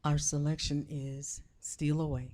Our selection is Steal Away.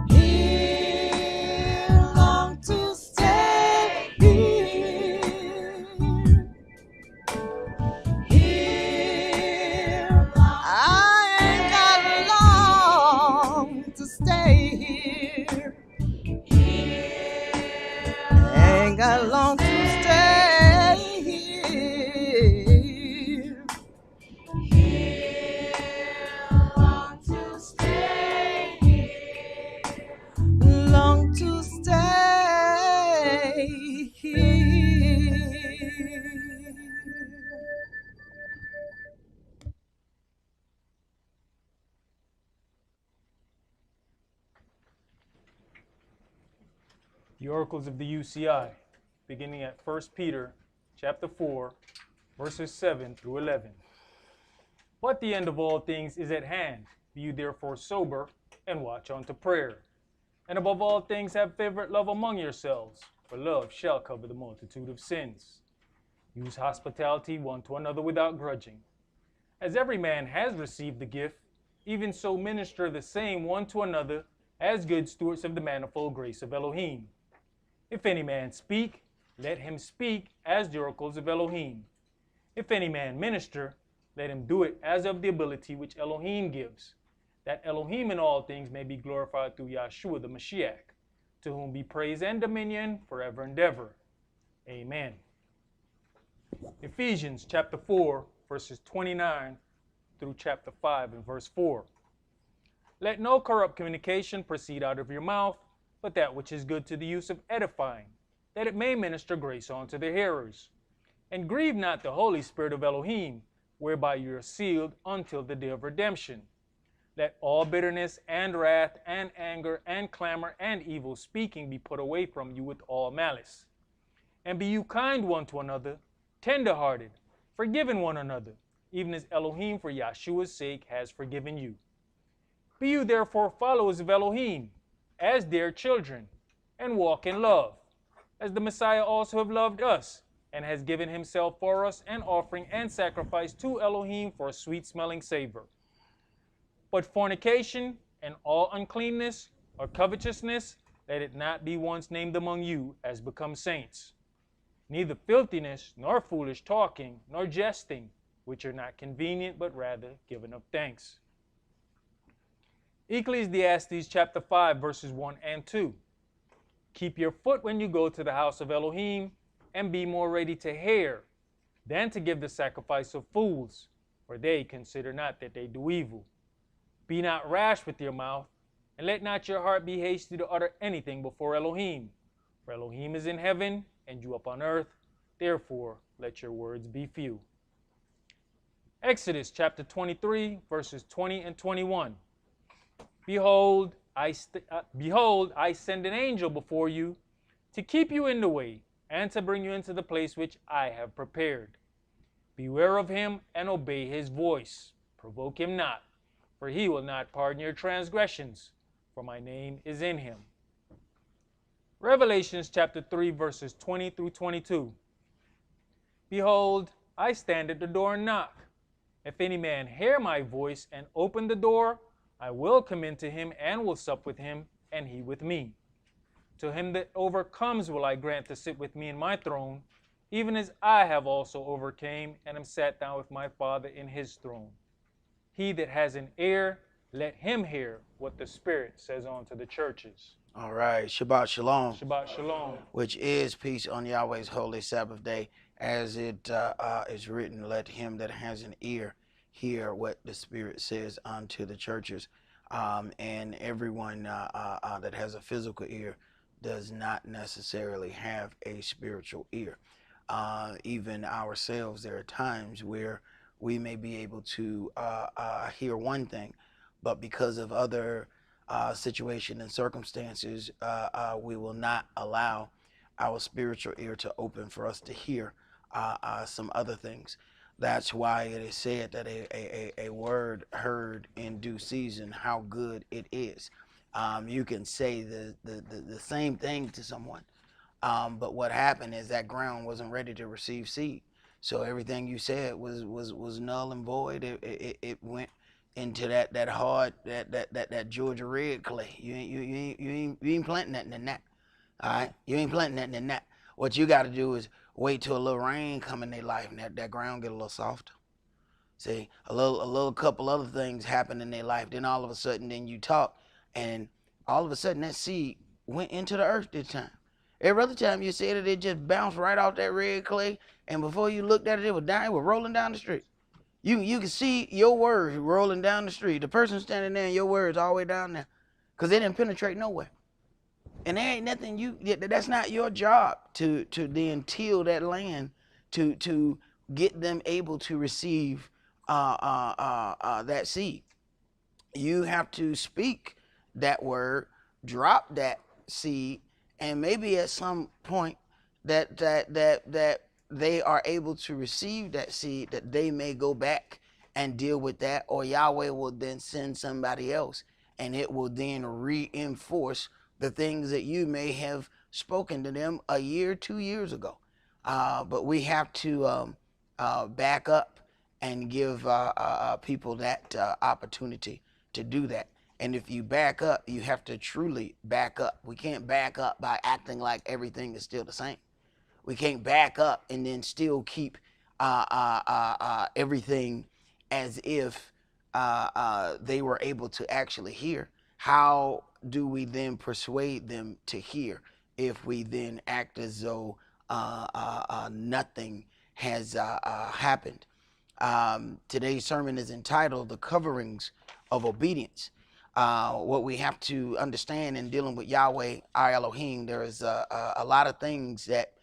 Here, long to stay here. Here, I ain't got long to stay here. Ain't got long to stay here. Long to stay here. Long to stay here. The oracles of the UCI, beginning at 1 Peter chapter 4, verses 7 through 11. But the end of all things is at hand. Be you therefore sober, and watch unto prayer. And above all things have fervent love among yourselves, for love shall cover the multitude of sins. Use hospitality one to another without grudging. As every man has received the gift, even so minister the same one to another, as good stewards of the manifold grace of Elohim. If any man speak, let him speak as the oracles of Elohim. If any man minister, let him do it as of the ability which Elohim gives, that Elohim in all things may be glorified through Yahshua the Mashiach, to whom be praise and dominion forever and ever. Amen. Ephesians chapter 4, verses 29 through chapter 5 and verse 4. Let no corrupt communication proceed out of your mouth, but that which is good to the use of edifying, that it may minister grace unto the hearers. And grieve not the Holy Spirit of Elohim, whereby you are sealed until the day of redemption. Let all bitterness and wrath and anger and clamor and evil speaking be put away from you with all malice. And be you kind one to another, tender-hearted, forgiving one another, even as Elohim for Yahshua's sake has forgiven you. Be you therefore followers of Elohim, as dear children, and walk in love, as the Messiah also have loved us, and has given himself for us an offering and sacrifice to Elohim for a sweet-smelling savor. But fornication and all uncleanness or covetousness, let it not be once named among you as becomes saints. Neither filthiness, nor foolish talking, nor jesting, which are not convenient, but rather given of thanks. Ecclesiastes chapter 5, verses 1 and 2. Keep your foot when you go to the house of Elohim, and be more ready to hear than to give the sacrifice of fools, for they consider not that they do evil. Be not rash with your mouth, and let not your heart be hasty to utter anything before Elohim. For Elohim is in heaven, and you upon earth, therefore let your words be few. Exodus chapter 23, verses 20 and 21. Behold, I send an angel before you to keep you in the way and to bring you into the place which I have prepared. Beware of him and obey his voice. Provoke him not, for he will not pardon your transgressions, for my name is in him. Revelations chapter 3, verses 20 through 22. Behold, I stand at the door and knock. If any man hear my voice and open the door, I will come into him and will sup with him, and he with me. To him that overcomes will I grant to sit with me in my throne, even as I have also overcame and am sat down with my Father in his throne. He that has an ear, let him hear what the Spirit says unto the churches. All right, Shabbat Shalom. Shabbat Shalom. Which is peace on Yahweh's holy Sabbath day, as it is written, let him that has an ear hear what the Spirit says unto the churches. And everyone that has a physical ear does not necessarily have a spiritual ear. Even ourselves, there are times where we may be able to hear one thing, but because of other situation and circumstances, we will not allow our spiritual ear to open for us to hear some other things. That's why it is said that a word heard in due season, how good it is. You can say the same thing to someone, but what happened is that ground wasn't ready to receive seed. So everything you said was null and void. It went into that hard that Georgia red clay. You ain't planting nothing in that. All right, you ain't planting nothing in that. What you got to do is wait till a little rain come in their life and that ground get a little softer. See, a little couple other things happen in their life. Then all of a sudden, then you talk, and all of a sudden that seed went into the earth this time. Every other time you said it, it just bounced right off that red clay, and before you looked at it, it was rolling down the street. You can see your words rolling down the street. The person standing there, and your words all the way down there, because they didn't penetrate nowhere. And there ain't nothing that's not your job to then till that land to get them able to receive that seed. You have to speak that word, drop that seed, and maybe at some point that they are able to receive that seed, that they may go back and deal with that, or Yahweh will then send somebody else, and it will then reinforce the things that you may have spoken to them a year, 2 years ago. But we have to back up and give people that opportunity to do that. And if you back up, you have to truly back up. We can't back up by acting like everything is still the same. We can't back up and then still keep everything as if they were able to actually hear. How do we then persuade them to hear if we then act as though nothing has happened? Today's sermon is entitled The Coverings of Obedience. What we have to understand in dealing with Yahweh, our Elohim, there is a lot of things that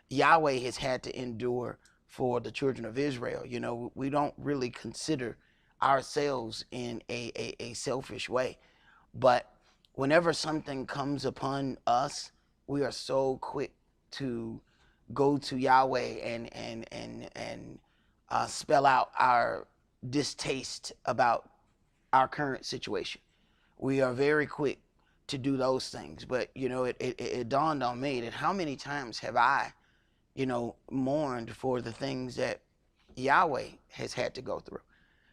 Yahweh has had to endure for the children of Israel. You know, we don't really consider ourselves in a selfish way. But whenever something comes upon us, we are so quick to go to Yahweh and spell out our distaste about our current situation. We are very quick to do those things. But, you know, it dawned on me that how many times have I, mourned for the things that Yahweh has had to go through.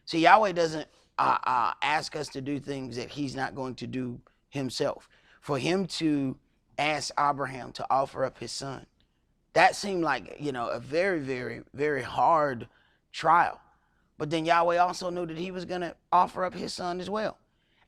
See, Yahweh doesn't ask us to do things that he's not going to do himself. For him to ask Abraham to offer up his son, that seemed like, a very, very, very hard trial. But then Yahweh also knew that he was going to offer up his son as well.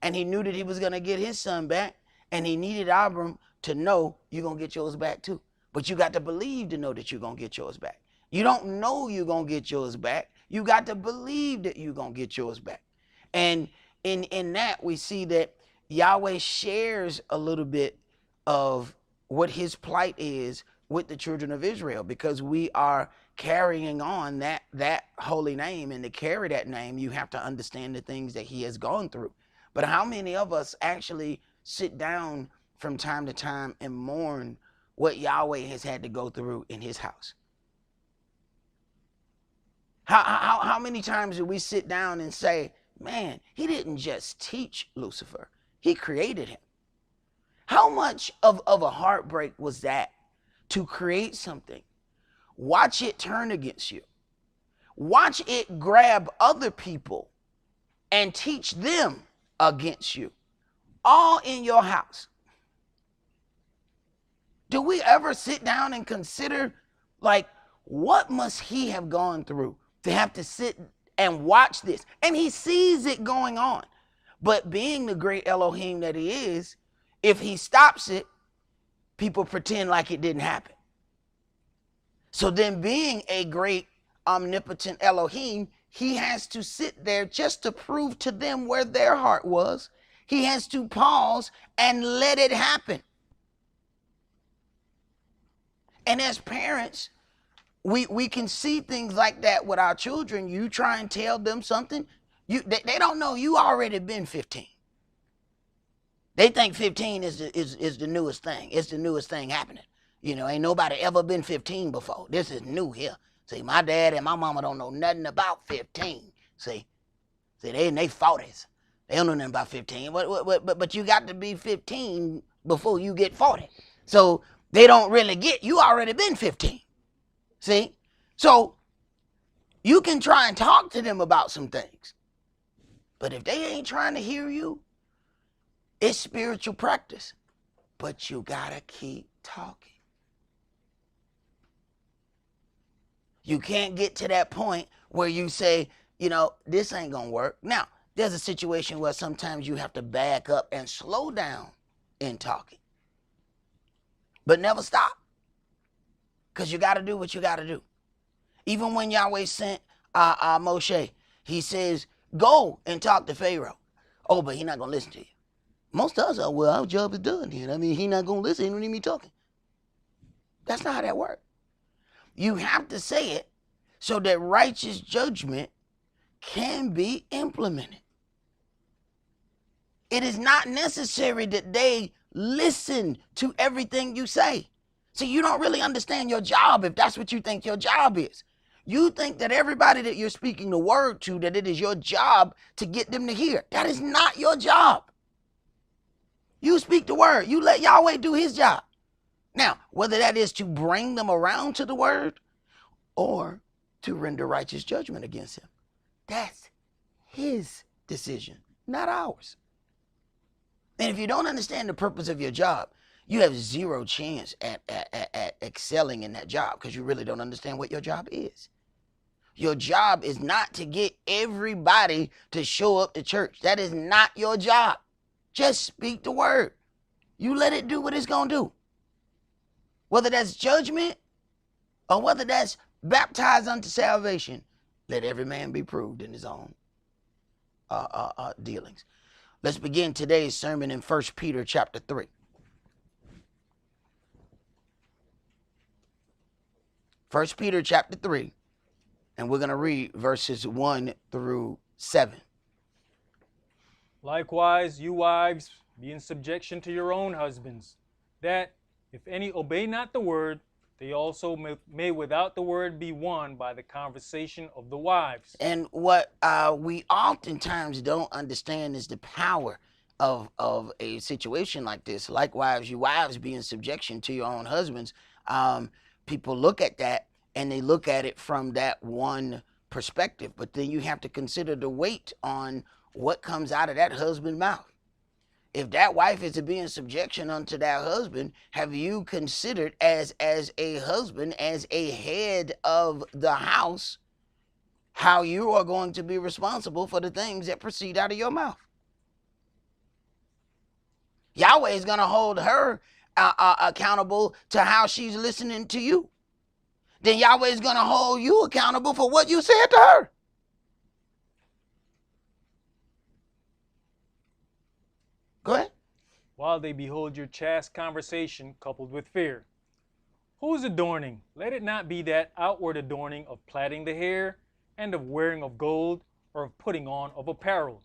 And he knew that he was going to get his son back. And he needed Abram to know you're going to get yours back too. But you got to believe to know that you're going to get yours back. You don't know you're going to get yours back. You got to believe that you're going to get yours back. And in that, we see that Yahweh shares a little bit of what his plight is with the children of Israel, because we are carrying on that holy name. And to carry that name, you have to understand the things that he has gone through. But how many of us actually sit down from time to time and mourn what Yahweh has had to go through in his house? How many times do we sit down and say, man, he didn't just teach Lucifer, he created him? How much of a heartbreak was that to create something, watch it turn against you, watch it grab other people and teach them against you, all in your house? Do we ever sit down and consider, like, what must he have gone through to have to sit and watch this? And he sees it going on. But being the great Elohim that he is, if he stops it, people pretend like it didn't happen. So then, being a great omnipotent Elohim, he has to sit there just to prove to them where their heart was. He has to pause and let it happen. And as parents, we can see things like that with our children. You try and tell them something, they don't know you already been 15. They think 15 is the newest thing. It's the newest thing happening. Ain't nobody ever been 15 before. This is new here. See, my dad and my mama don't know nothing about 15. See, they in their 40s. They don't know nothing about 15. But you got to be 15 before you get 40. So they don't really get, you already been 15. See? So you can try and talk to them about some things. But if they ain't trying to hear you, it's spiritual practice. But you gotta keep talking. You can't get to that point where you say, this ain't gonna work. Now, there's a situation where sometimes you have to back up and slow down in talking. But never stop. Because you gotta do what you gotta do. Even when Yahweh sent Moshe, he says, go and talk to Pharaoh. Oh, but he's not gonna listen to you. Most of us are, well, our job is done here. I mean, he's not gonna listen, he don't need me talking. That's not how that works. You have to say it so that righteous judgment can be implemented. It is not necessary that they listen to everything you say. So you don't really understand your job if that's what you think your job is. You think that everybody that you're speaking the word to, that it is your job to get them to hear. That is not your job. You speak the word. You let Yahweh do his job. Now, whether that is to bring them around to the word or to render righteous judgment against him, that's his decision, not ours. And if you don't understand the purpose of your job, you have zero chance at excelling in that job because you really don't understand what your job is. Your job is not to get everybody to show up to church. That is not your job. Just speak the word. You let it do what it's going to do. Whether that's judgment or whether that's baptized unto salvation, let every man be proved in his own dealings. Let's begin today's sermon in 1 Peter chapter 3. 1 Peter chapter 3, and we're going to read verses 1 through 7. Likewise, you wives, be in subjection to your own husbands, that, if any obey not the word, they also may without the word be won by the conversation of the wives. And what we oftentimes don't understand is the power of a situation like this. Likewise, you wives, be in subjection to your own husbands. People look at that and they look at it from that one perspective, but then you have to consider the weight on what comes out of that husband's mouth. If that wife is to be in subjection unto that husband, have you considered as a husband, as a head of the house, how you are going to be responsible for the things that proceed out of your mouth? Yahweh is going to hold her accountable to how she's listening to you. Then Yahweh is going to hold you accountable for what you said to her. Go ahead. While they behold your chaste conversation coupled with fear. Whose adorning? Let it not be that outward adorning of plaiting the hair, and of wearing of gold, or of putting on of apparel.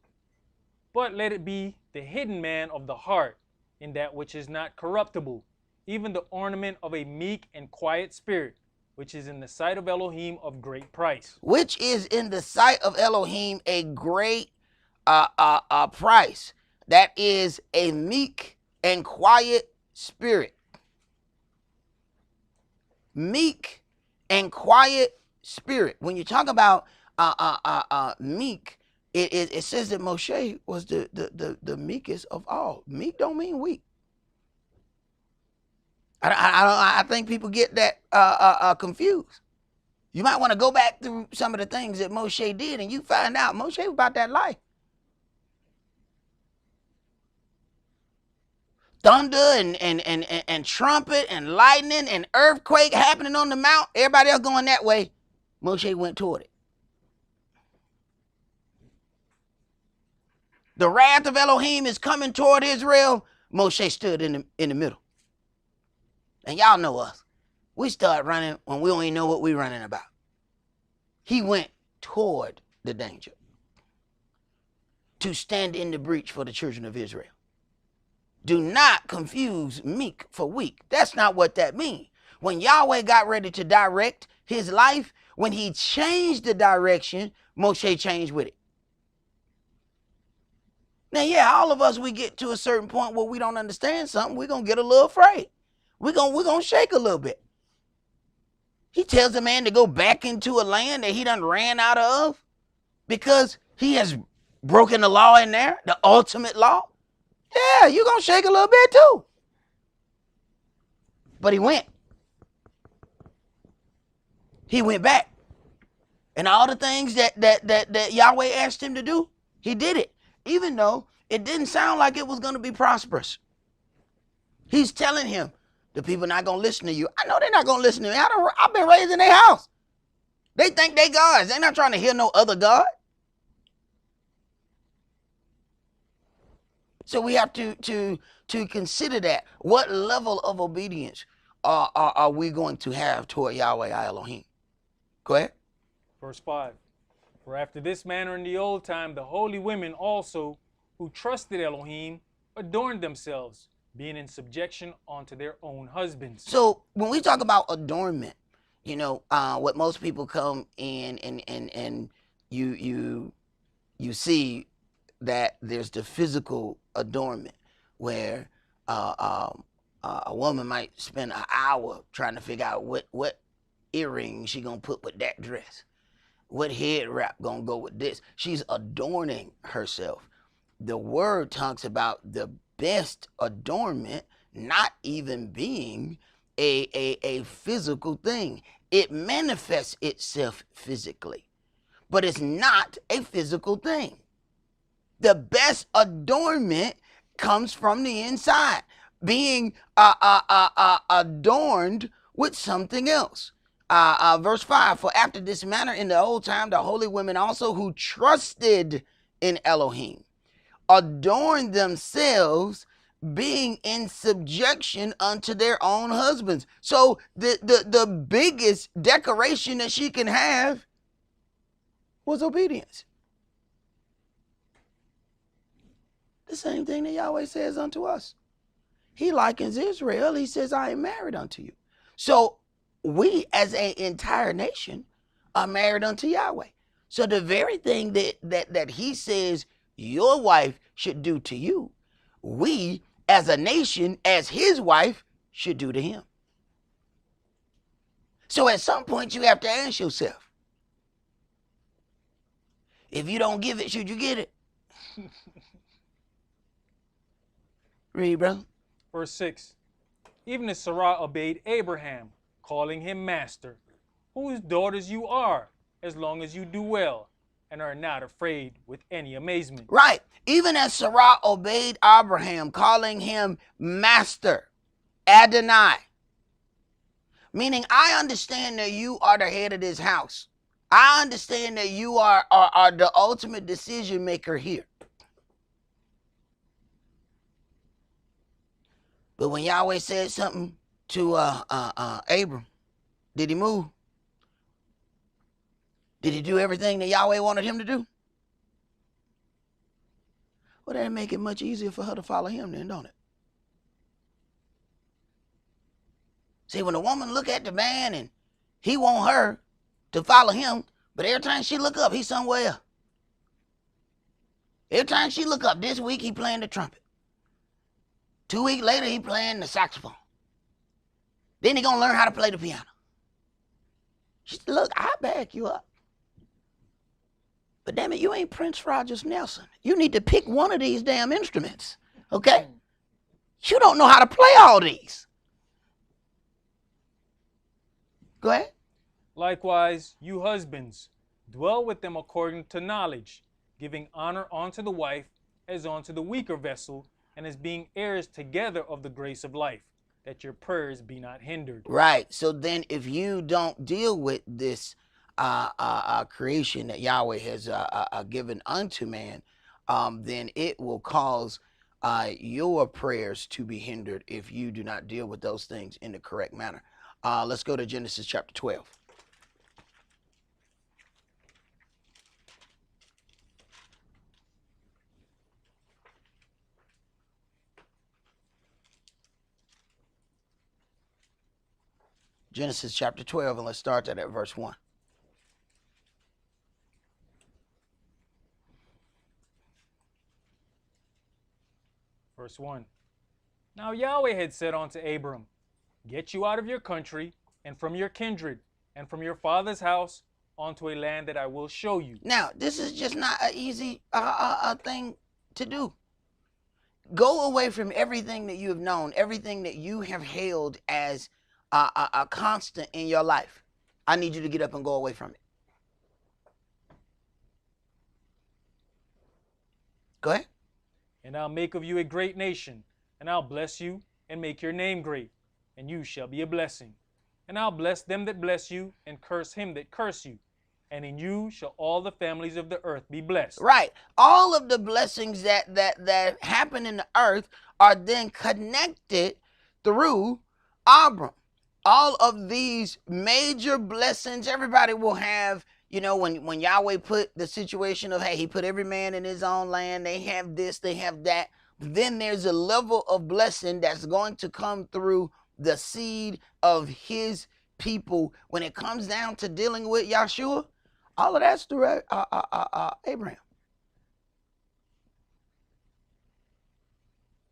But let it be the hidden man of the heart, in that which is not corruptible, even the ornament of a meek and quiet spirit, which is in the sight of Elohim of great price. Which is in the sight of Elohim a great price. That is a meek and quiet spirit. Meek and quiet spirit. When you talk about meek, it says that Moshe was the meekest of all. Meek don't mean weak. I think people get that confused. You might want to go back through some of the things that Moshe did, and you find out Moshe was about that life. Thunder and trumpet and lightning and earthquake happening on the mount. Everybody else going that way. Moshe went toward it. The wrath of Elohim is coming toward Israel. Moshe stood in the middle. And y'all know us. We start running when we don't even know what we're running about. He went toward the danger to stand in the breach for the children of Israel. Do not confuse meek for weak. That's not what that means. When Yahweh got ready to direct his life, when he changed the direction, Moshe changed with it. Now, yeah, all of us, we get to a certain point where we don't understand something, we're going to get a little afraid. We're gonna shake a little bit. He tells a man to go back into a land that he done ran out of because he has broken the law in there, the ultimate law, yeah, you're going to shake a little bit too. But he went. He went back. And all the things that Yahweh asked him to do, he did it. Even though it didn't sound like it was going to be prosperous. He's telling him, the people not going to listen to you. I know they're not going to listen to me. I've been raised in their house. They think they gods. They're not trying to hear no other God. So we have to consider that. What level of obedience are we going to have toward Yahweh our Elohim? Go ahead. Verse 5. For after this manner in the old time, the holy women also, who trusted Elohim, adorned themselves, being in subjection unto their own husbands. So when we talk about adornment, you know, what most people come in and you see that there's the physical adornment where a woman might spend an hour trying to figure out what earring she gonna put with that dress, what head wrap gonna go with this. She's adorning herself. The word talks about the best adornment not even being a physical thing. It manifests itself physically, but it's not a physical thing. The best adornment comes from the inside, being adorned with something else. Verse 5, for after this manner in the old time, the holy women also who trusted in Elohim adorned themselves, being in subjection unto their own husbands. So the biggest decoration that she can have was obedience. The same thing that Yahweh says unto us. He likens Israel. He says, I am married unto you. So we as an entire nation are married unto Yahweh. So the very thing that he says your wife should do to you, we as a nation, as his wife, should do to him. So at some point you have to ask yourself, if you don't give it, should you get it? Read, brother. Verse 6. Even as Sarah obeyed Abraham, calling him master, whose daughters you are, as long as you do well, and are not afraid with any amazement. Right. Even as Sarah obeyed Abraham, calling him master, Adonai. Meaning, I understand that you are the head of this house. I understand that you are the ultimate decision maker here. But when Yahweh said something to Abram, did he move? Did he do everything that Yahweh wanted him to do? Well, that'd make it much easier for her to follow him then, don't it? See, when a woman look at the man and he want her to follow him, but every time she look up, he's somewhere else. Every time she look up, this week he playing the trumpet. 2 weeks later, he playing the saxophone. Then he gonna learn how to play the piano. She said, look, I back you up. But damn it, you ain't Prince Rogers Nelson. You need to pick one of these damn instruments, okay? You don't know how to play all these. Go ahead. Likewise, you husbands, dwell with them according to knowledge, giving honor unto the wife as unto the weaker vessel, and as being heirs together of the grace of life, that your prayers be not hindered. Right. So then if you don't deal with this creation that Yahweh has given unto man, then it will cause your prayers to be hindered if you do not deal with those things in the correct manner. Let's go to Genesis chapter 12. Genesis chapter 12, and let's start that at verse 1. Verse 1. Now Yahweh had said unto Abram, get you out of your country, and from your kindred, and from your father's house, onto a land that I will show you. Now, this is just not an easy thing to do. Go away from everything that you have known, everything that you have held as a constant in your life. I need you to get up and go away from it. Go ahead. And I'll make of you a great nation, and I'll bless you and make your name great, and you shall be a blessing. And I'll bless them that bless you, and curse him that curse you. And in you shall all the families of the earth be blessed. Right. All of the blessings that happen in the earth are then connected through Abram. All of these major blessings, everybody will have, when Yahweh put the situation of, hey, he put every man in his own land, they have this, they have that. Then there's a level of blessing that's going to come through the seed of his people. When it comes down to dealing with Yahshua, all of that's through Abraham.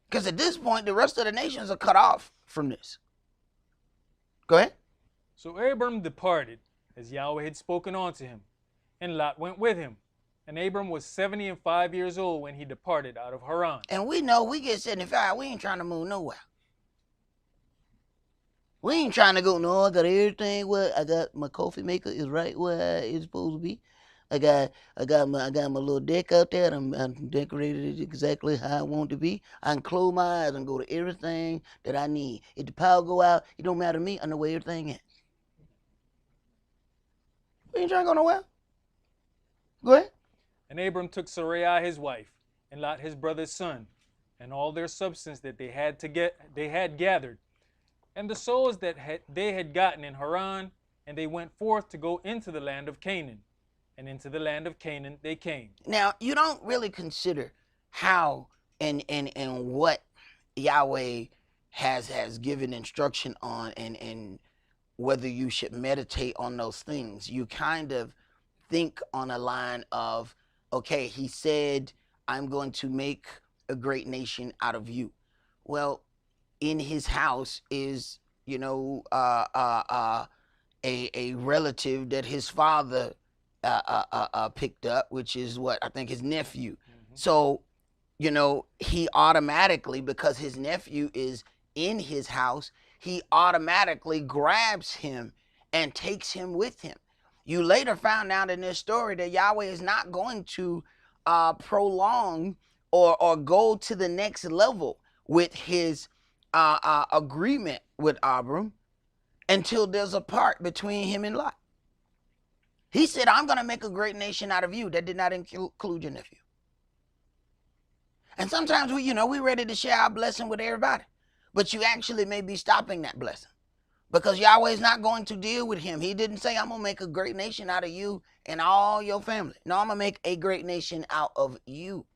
Because at this point, the rest of the nations are cut off from this. Go ahead. So Abram departed, as Yahweh had spoken unto him, and Lot went with him. And Abram was 75 years old when he departed out of Haran. And we know we get 75, we ain't trying to move nowhere. We ain't trying to go, no, I got everything where I got my coffee maker is right where it's supposed to be. I got my little deck out there. I'm decorated it exactly how I want it to be. I can close my eyes and go to everything that I need. If the power go out, it don't matter to me. I know where everything is. We ain't trying to go nowhere. Go ahead. And Abram took Sarai his wife, and Lot his brother's son, and all their substance that they had gathered, and the souls that they had gotten in Haran, and they went forth to go into the land of Canaan. And into the land of Canaan they came. Now, you don't really consider how and what Yahweh has given instruction on, and whether you should meditate on those things. You kind of think on a line of, okay, he said, I'm going to make a great nation out of you. Well, in his house is, a relative that his father picked up, which is what I think his nephew. Mm-hmm. So, he automatically, because his nephew is in his house, he automatically grabs him and takes him with him. You later found out in this story that Yahweh is not going to prolong or go to the next level with his agreement with Abram until there's a part between him and Lot. He said, I'm going to make a great nation out of you. That did not include your nephew. And sometimes we're ready to share our blessing with everybody. But you actually may be stopping that blessing. Because Yahweh is not going to deal with him. He didn't say, I'm going to make a great nation out of you and all your family. No, I'm going to make a great nation out of you.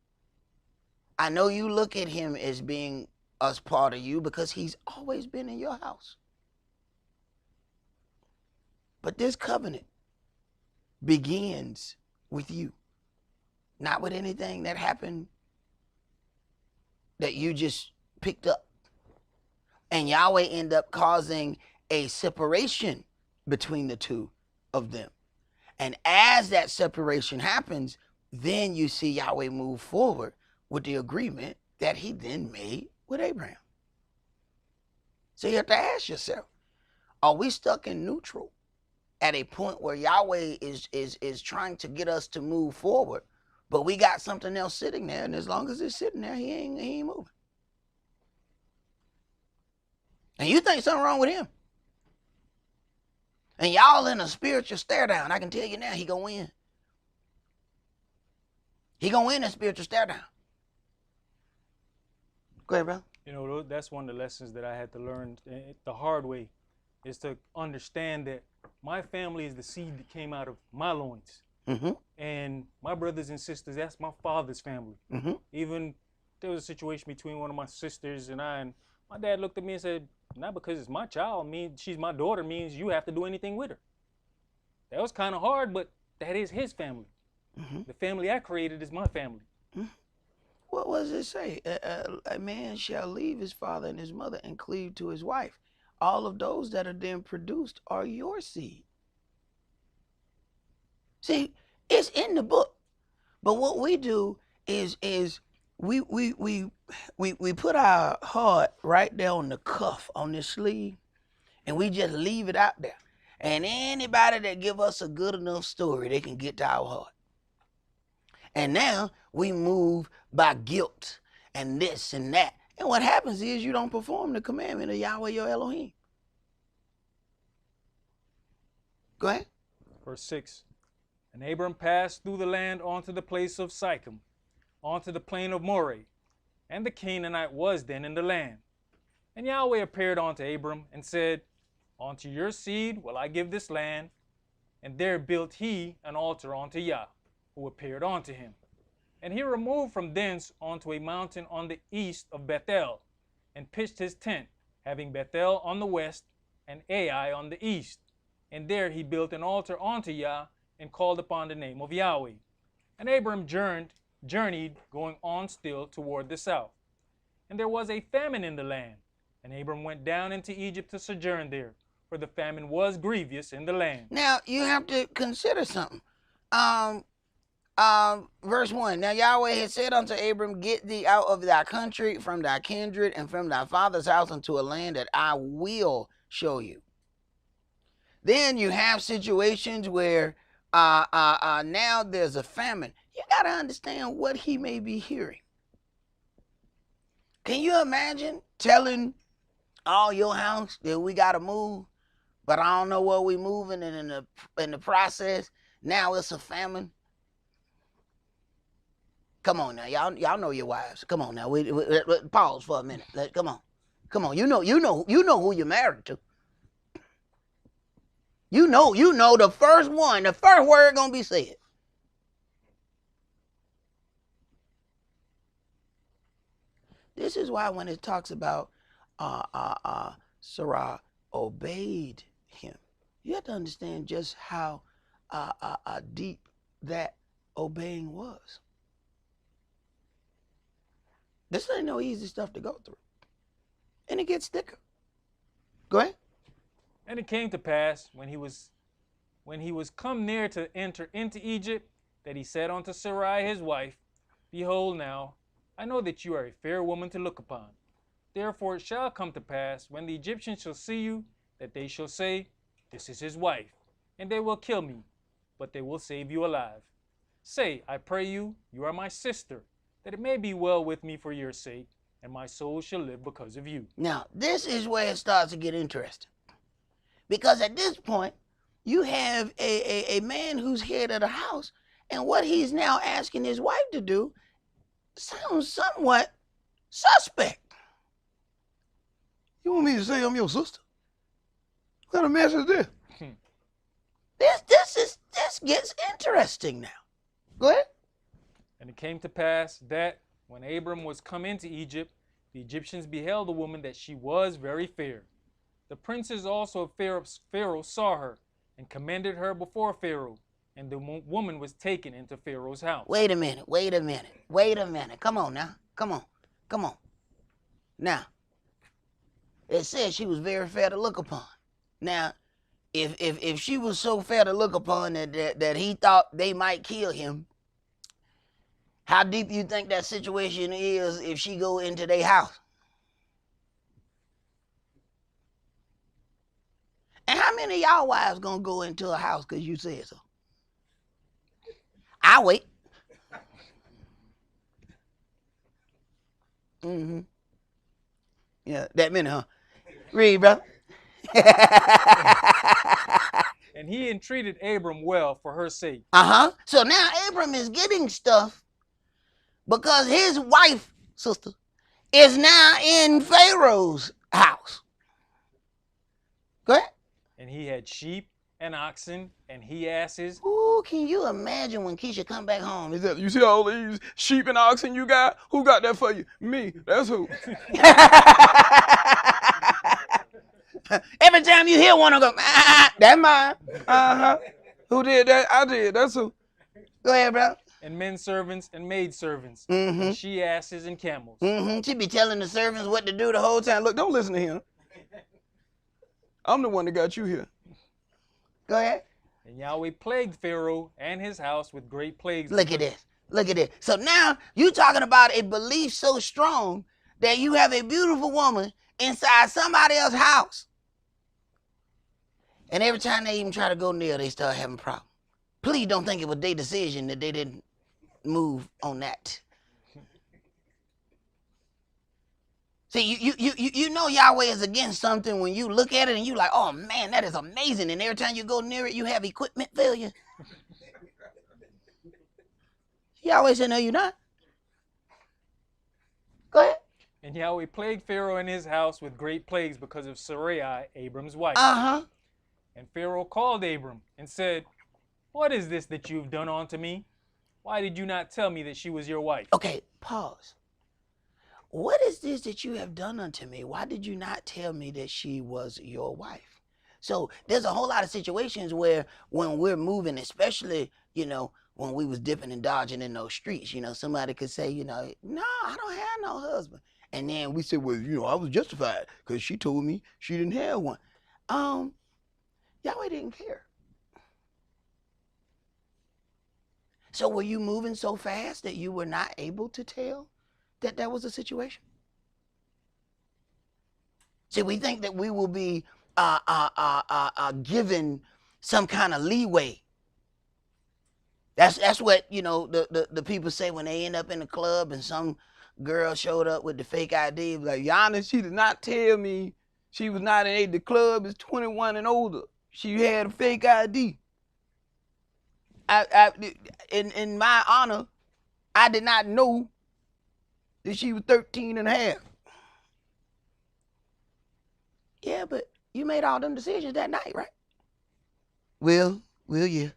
I know you look at him as being as part of you because he's always been in your house. But this covenant begins with you, not with anything that happened that you just picked up. And Yahweh ended up causing a separation between the two of them. And as that separation happens, then you see Yahweh move forward with the agreement that he then made with Abraham. So you have to ask yourself, are we stuck in neutral at a point where Yahweh is trying to get us to move forward, but we got something else sitting there, and as long as it's sitting there, he ain't moving. And you think something wrong with him. And y'all in a spiritual stare down. I can tell you now, he gonna win. He gonna win a spiritual stare down. Go ahead, bro. That's one of the lessons that I had to learn the hard way, is to understand that my family is the seed that came out of my loins. Mm-hmm. And my brothers and sisters, that's my father's family. Mm-hmm. Even there was a situation between one of my sisters and I, and my dad looked at me and said, not because it's my child, means she's my daughter, means you have to do anything with her. That was kind of hard, but that is his family. Mm-hmm. The family I created is my family. Mm-hmm. What does it say? A man shall leave his father and his mother and cleave to his wife. All of those that are then produced are your seed. See, it's in the book. But what we do is we put our heart right there on the cuff on this sleeve, and we just leave it out there. And anybody that give us a good enough story, they can get to our heart. And now we move by guilt and this and that. And what happens is you don't perform the commandment of Yahweh your Elohim. Go ahead. Verse 6. And Abram passed through the land onto the place of Sichem, onto the plain of Moreh, and the Canaanite was then in the land. And Yahweh appeared unto Abram and said, Unto your seed will I give this land. And there built he an altar unto Yah, who appeared unto him. And he removed from thence unto a mountain on the east of Bethel, and pitched his tent, having Bethel on the west, and Ai on the east. And there he built an altar unto Yah, and called upon the name of Yahweh. And Abram journeyed, going on still toward the south. And there was a famine in the land, and Abram went down into Egypt to sojourn there, for the famine was grievous in the land. Now, you have to consider something. Verse 1. Now Yahweh had said unto Abram, Get thee out of thy country, from thy kindred, and from thy father's house unto a land that I will show you. Then you have situations where now there's a famine. You got to understand what he may be hearing. Can you imagine telling all your house that we got to move, but I don't know where we moving, and in the process, now it's a famine? Come on now, y'all know your wives. Come on now, we pause for a minute. Come on. You know who you're married to. You know the first word gonna be said. This is why when it talks about Sarah obeyed him, you have to understand just how deep that obeying was. This ain't no easy stuff to go through. And it gets thicker. Go ahead. And it came to pass, when he was come near to enter into Egypt, that he said unto Sarai his wife, Behold now, I know that you are a fair woman to look upon. Therefore it shall come to pass, when the Egyptians shall see you, that they shall say, This is his wife, and they will kill me, but they will save you alive. Say, I pray you, you are my sister, that it may be well with me for your sake, and my soul shall live because of you. Now, this is where it starts to get interesting. Because at this point, you have a man who's head of the house, and what he's now asking his wife to do sounds somewhat suspect. You want me to say I'm your sister? What kind of mess is this? This gets interesting now. Go ahead. And it came to pass that, when Abram was come into Egypt, the Egyptians beheld the woman that she was very fair. The princes also of Pharaoh saw her, and commended her before Pharaoh, and the woman was taken into Pharaoh's house. Wait a minute. Come on now. Come on. Now, it says she was very fair to look upon. Now, if she was so fair to look upon that he thought they might kill him, how deep you think that situation is if she go into their house? And how many of y'all wives gonna go into a house because you said so? I'll wait. Yeah, that many, huh? Read, brother. And he entreated Abram well for her sake. So now Abram is getting stuff because his wife, sister, is now in Pharaoh's house. Go ahead. And he had sheep and oxen and he asses. Ooh, can you imagine when Keisha come back home? Is that, you see all these sheep and oxen you got? Who got that for you? Me. That's who. Every time you hear one of them, that's mine. Who did that? I did. That's who. Go ahead, bro. And men servants and maid servants. And she asses and camels. She be telling the servants what to do the whole time. Look, don't listen to him. I'm the one that got you here. Go ahead. And Yahweh plagued Pharaoh and his house with great plagues. Look at this. Look at this. So now you're talking about a belief so strong that you have a beautiful woman inside somebody else's house. And every time they even try to go near, they start having problems. Please don't think it was their decision that they didn't move on that. See, you know Yahweh is against something when you look at it and you like, oh man, that is amazing. And every time you go near it, you have equipment failure. Yahweh said, no, you're not. Go ahead. And Yahweh plagued Pharaoh and his house with great plagues because of Sarai, Abram's wife. Uh-huh. And Pharaoh called Abram and said, what is this that you've done unto me? Why did you not tell me that she was your wife? Okay, pause. What is this that you have done unto me? Why did you not tell me that she was your wife? So there's a whole lot of situations where when we're moving, especially, when we was dipping and dodging in those streets, somebody could say, no, I don't have no husband. And then we said, well, I was justified because she told me she didn't have one. Yahweh didn't care. So were you moving so fast that you were not able to tell that was a situation? See, we think that we will be given some kind of leeway. That's what, the people say when they end up in the club and some girl showed up with the fake ID. Like, Giannis, she did not tell me she was not in the club is 21 and older. She had a fake ID. In my honor, I did not know that she was 13 and a half. Yeah, but you made all them decisions that night, right? Well, yeah.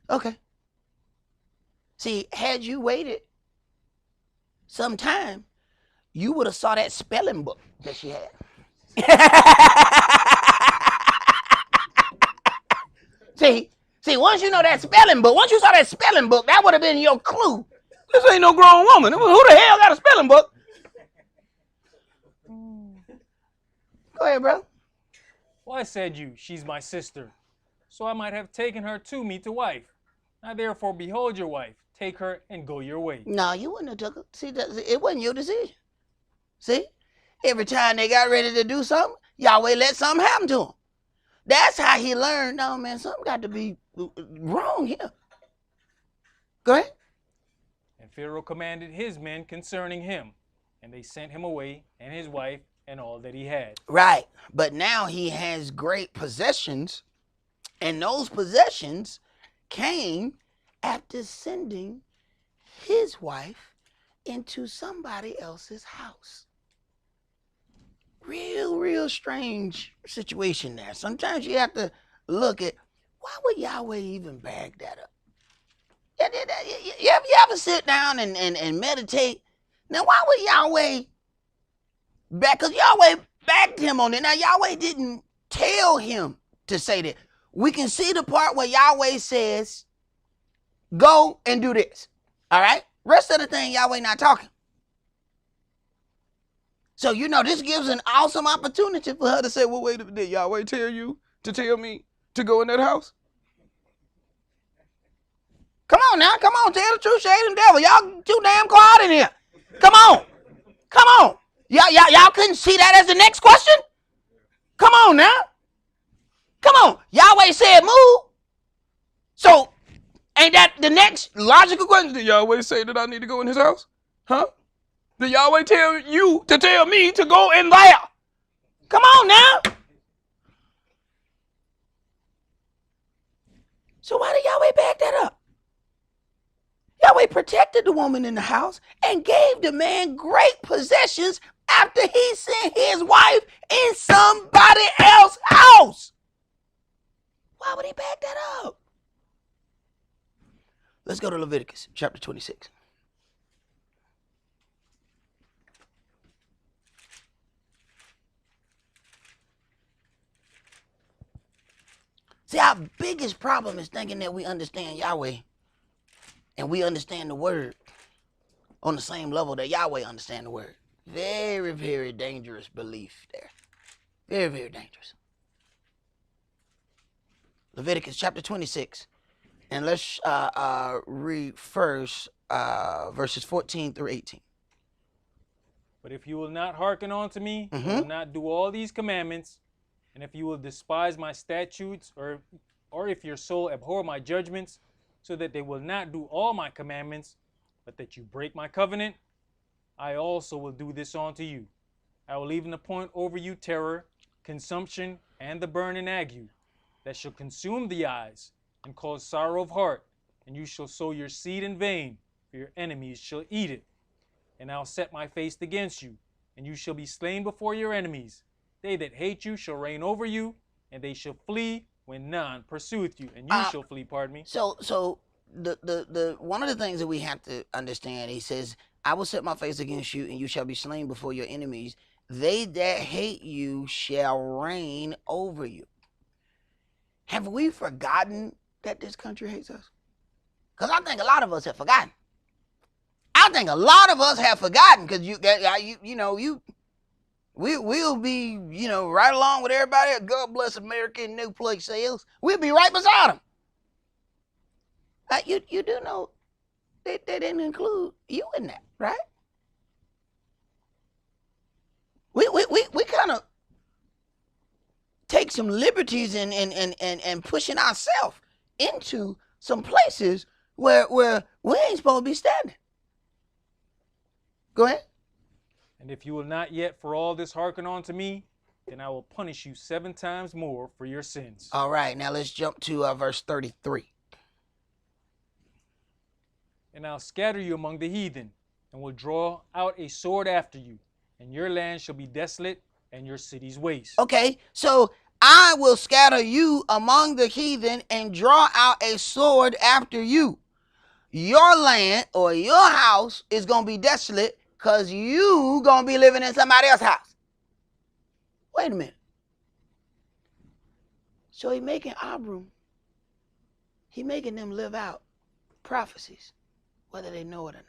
Okay. See, had you waited some time, you would have saw that spelling book that she had. See, once you know that spelling book, once you saw that spelling book, that would have been your clue. This ain't no grown woman. Who the hell got a spelling book? Go ahead, bro. Why said you, she's my sister? So I might have taken her to me to wife. Now therefore behold your wife. Take her and go your way. No, you wouldn't have took her. See, it wasn't your decision. See? Every time they got ready to do something, Yahweh let something happen to them. That's how he learned, no, man, something got to be wrong here. Go ahead. And Pharaoh commanded his men concerning him, and they sent him away, and his wife, and all that he had. Right. But now he has great possessions, and those possessions came after sending his wife into somebody else's house. Real strange situation there. Sometimes you have to look at, why would Yahweh even bag that up? You ever sit down and meditate? Now, why would Yahweh back? Because Yahweh backed him on it. Now, Yahweh didn't tell him to say that. We can see the part where Yahweh says, go and do this. All right? Rest of the thing, Yahweh not talking. So, this gives an awesome opportunity for her to say, well, wait a minute, did Yahweh tell you to tell me to go in that house? Come on now, come on, tell the truth, shade and devil. Y'all too damn quiet in here. Come on. Y'all couldn't see that as the next question? Come on now. Come on. Yahweh said move. So, ain't that the next logical question? Did Yahweh say that I need to go in his house? Huh? Did Yahweh tell you to tell me to go in there? Come on now. So why did Yahweh back that up? Yahweh protected the woman in the house and gave the man great possessions after he sent his wife in somebody else's house. Why would he back that up? Let's go to Leviticus chapter 26. See, our biggest problem is thinking that we understand Yahweh and we understand the word on the same level that Yahweh understands the word. Very, very dangerous belief there. Very, very dangerous. Leviticus chapter 26. And let's read first verses 14 through 18. But if you will not hearken unto me, and will not do all these commandments, and if you will despise my statutes, or if your soul abhor my judgments, so that they will not do all my commandments, but that you break my covenant, I also will do this unto you. I will even appoint over you terror, consumption, and the burning ague, that shall consume the eyes, and cause sorrow of heart, and you shall sow your seed in vain, for your enemies shall eat it. And I'll set my face against you, and you shall be slain before your enemies. They that hate you shall reign over you, and they shall flee when none pursueth you, and you shall flee, pardon me. So the one of the things that we have to understand, he says, I will set my face against you, and you shall be slain before your enemies. They that hate you shall reign over you. Have we forgotten that this country hates us? Because I think a lot of us have forgotten. Because we'll be, right along with everybody. God bless America and new place sales. We'll be right beside them. You do know they didn't include you in that, right? We kind of take some liberties and pushing ourselves into some places where we ain't supposed to be standing. Go ahead. And if you will not yet for all this hearken unto me, then I will punish you 7 times more for your sins. All right, now let's jump to verse 33. And I'll scatter you among the heathen, and will draw out a sword after you, and your land shall be desolate, and your cities waste. Okay, so I will scatter you among the heathen and draw out a sword after you. Your land or your house is going to be desolate because you going to be living in somebody else's house. Wait a minute. So he making Abram, he making them live out prophecies, whether they know it or not.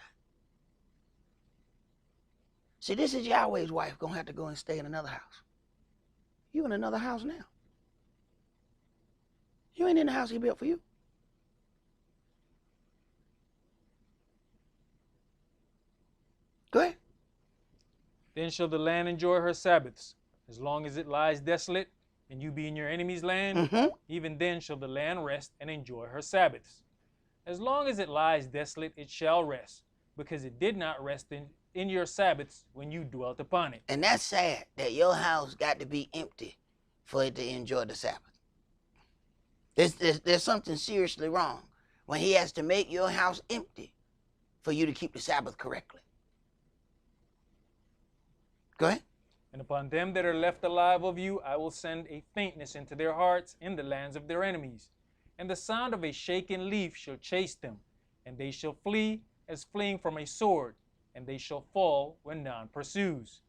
See, this is Yahweh's wife going to have to go and stay in another house. You in another house now. You ain't in the house he built for you. Go ahead. Then shall the land enjoy her Sabbaths, as long as it lies desolate, and you be in your enemy's land. Even then shall the land rest and enjoy her Sabbaths. As long as it lies desolate, it shall rest, because it did not rest in your Sabbaths when you dwelt upon it. And that's sad that your house got to be empty for it to enjoy the Sabbath. There's something seriously wrong when he has to make your house empty for you to keep the Sabbath correctly. Go ahead. And upon them that are left alive of you, I will send a faintness into their hearts in the lands of their enemies. And the sound of a shaken leaf shall chase them, and they shall flee as fleeing from a sword, and they shall fall when none pursues.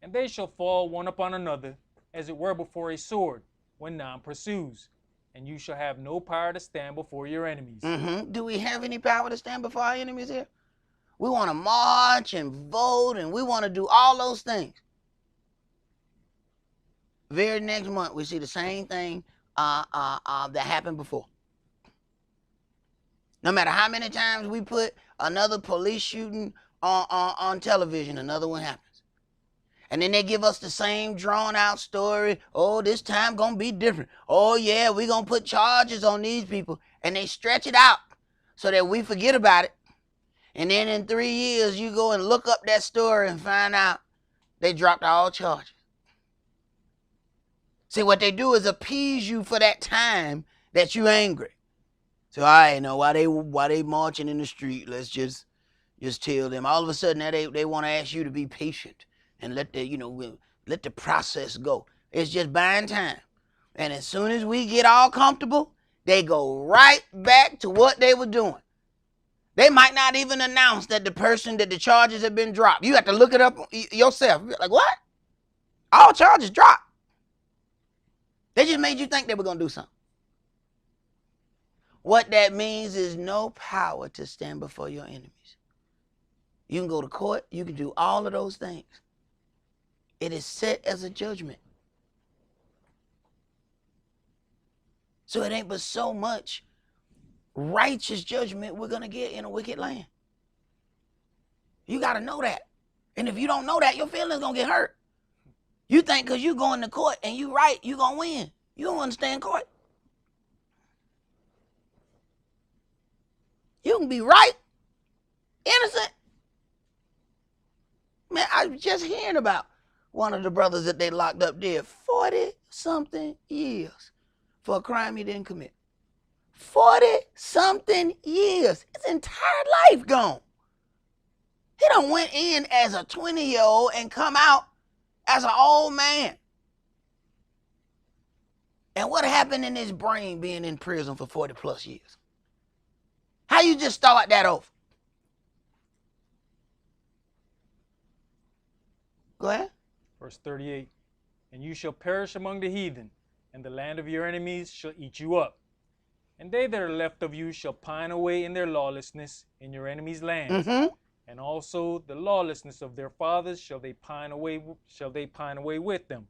And they shall fall one upon another, as it were before a sword, when none pursues. And you shall have no power to stand before your enemies. Do we have any power to stand before our enemies here? We want to march and vote, and we want to do all those things. Very next month, we see the same thing that happened before. No matter how many times we put another police shooting on television, another one happens. And then they give us the same drawn out story. Oh, this time gonna be different. Oh yeah, we gonna put charges on these people. And they stretch it out so that we forget about it. And then in 3 years, you go and look up that story and find out they dropped all charges. See, what they do is appease you for that time that you angry. So I know why they marching in the street. Let's just tell them. All of a sudden, now they want to ask you to be patient and let the process go. It's just buying time. And as soon as we get all comfortable, they go right back to what they were doing. They might not even announce that the charges have been dropped. You have to look it up yourself. You're like, what? All charges dropped. They just made you think they were going to do something. What that means is no power to stand before your enemies. You can go to court. You can do all of those things. It is set as a judgment. So it ain't but so much righteous judgment we're going to get in a wicked land. You got to know that. And if you don't know that, your feelings going to get hurt. You think because you going to court and you right, you going to win. You don't understand court. You can be right, innocent. Man, I was just hearing about one of the brothers that they locked up did 40-something years for a crime he didn't commit. 40-something years. His entire life gone. He done went in as a 20-year-old and come out as an old man. And what happened in his brain being in prison for 40 plus years? How you just start that over? Go ahead. Verse 38, and you shall perish among the heathen, and the land of your enemies shall eat you up. And they that are left of you shall pine away in their lawlessness in your enemies' lands. And also the lawlessness of their fathers shall they pine away with them.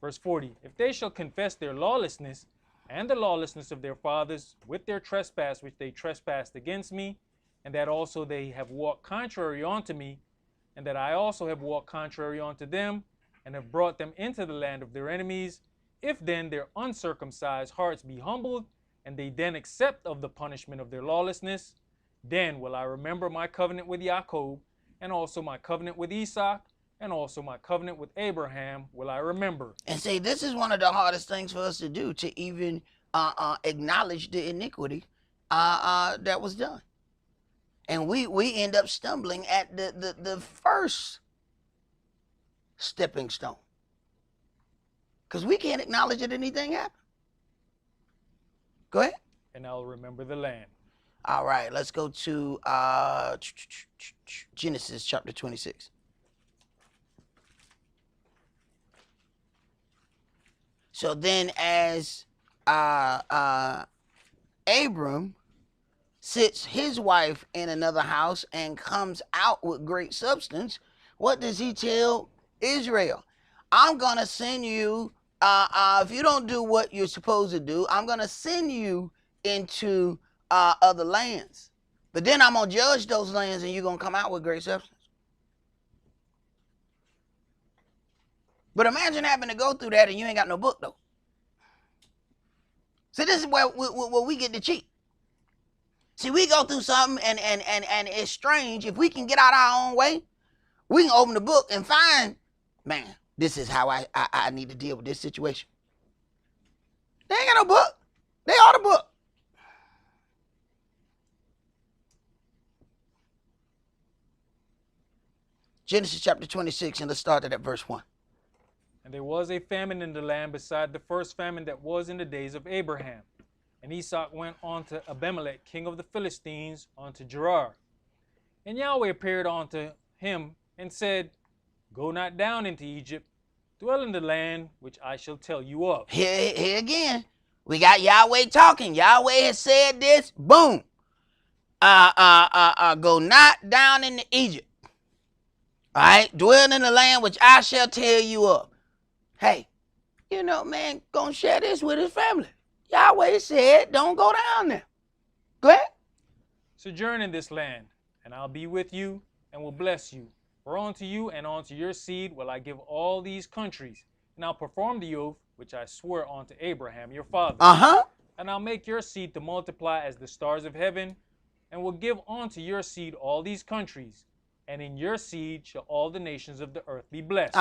Verse 40, if they shall confess their lawlessness and the lawlessness of their fathers with their trespass which they trespassed against me, and that also they have walked contrary unto me, and that I also have walked contrary unto them, and have brought them into the land of their enemies, if then their uncircumcised hearts be humbled, and they then accept of the punishment of their lawlessness, then will I remember my covenant with Jacob, and also my covenant with Esaac, and also my covenant with Abraham will I remember. And see, this is one of the hardest things for us to do, to even acknowledge the iniquity that was done. And we end up stumbling at the first stepping stone. Because we can't acknowledge that anything happened. Go ahead. And I'll remember the land. All right, let's go to Genesis chapter 26. So then as Abram sits his wife in another house and comes out with great substance, what does he tell Israel? I'm going to send you, if you don't do what you're supposed to do, I'm going to send you into other lands. But then I'm going to judge those lands and you're going to come out with great substance. But imagine having to go through that and you ain't got no book, though. So this is where we get to cheat. See, we go through something and it's strange. If we can get out our own way, we can open the book and find, man, this is how I need to deal with this situation. They ain't got no book. They are the book. Genesis chapter 26, and let's start at verse 1. And there was a famine in the land beside the first famine that was in the days of Abraham. And Esau went on to Abimelech, king of the Philistines, unto Gerar. And Yahweh appeared unto him and said, Go not down into Egypt, dwell in the land which I shall tell you of. Here again, we got Yahweh talking. Yahweh has said this, boom. Go not down into Egypt. All right, dwell in the land which I shall tell you of. Hey, you know, man, gonna share this with his family. Yahweh said, don't go down there. Go ahead. Sojourn in this land, and I'll be with you, and will bless you. For unto you and unto your seed will I give all these countries, and I'll perform the oath which I swore unto Abraham your father. And I'll make your seed to multiply as the stars of heaven, and will give unto your seed all these countries, and in your seed shall all the nations of the earth be blessed.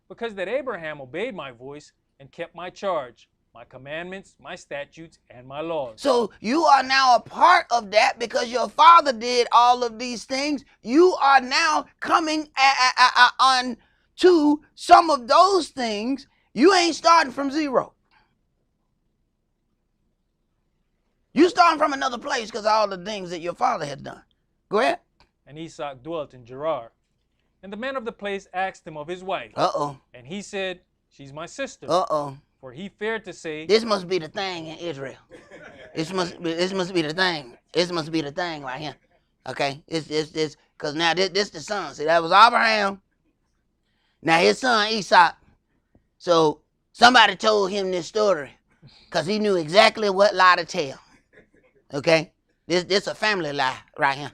Because that Abraham obeyed my voice and kept my charge, my commandments, my statutes, and my laws. So you are now a part of that because your father did all of these things. You are now coming on to some of those things. You ain't starting from zero. You starting from another place because of all the things that your father had done. Go ahead. And Esau dwelt in Gerar. And the man of the place asked him of his wife. And he said, She's my sister. For he feared to say, This must be the thing in Israel. This must be the thing. This must be the thing right here. Okay? It's because now this the son. See, that was Abraham. Now his son Esau. So somebody told him this story. Because he knew exactly what lie to tell. Okay? This a family lie right here.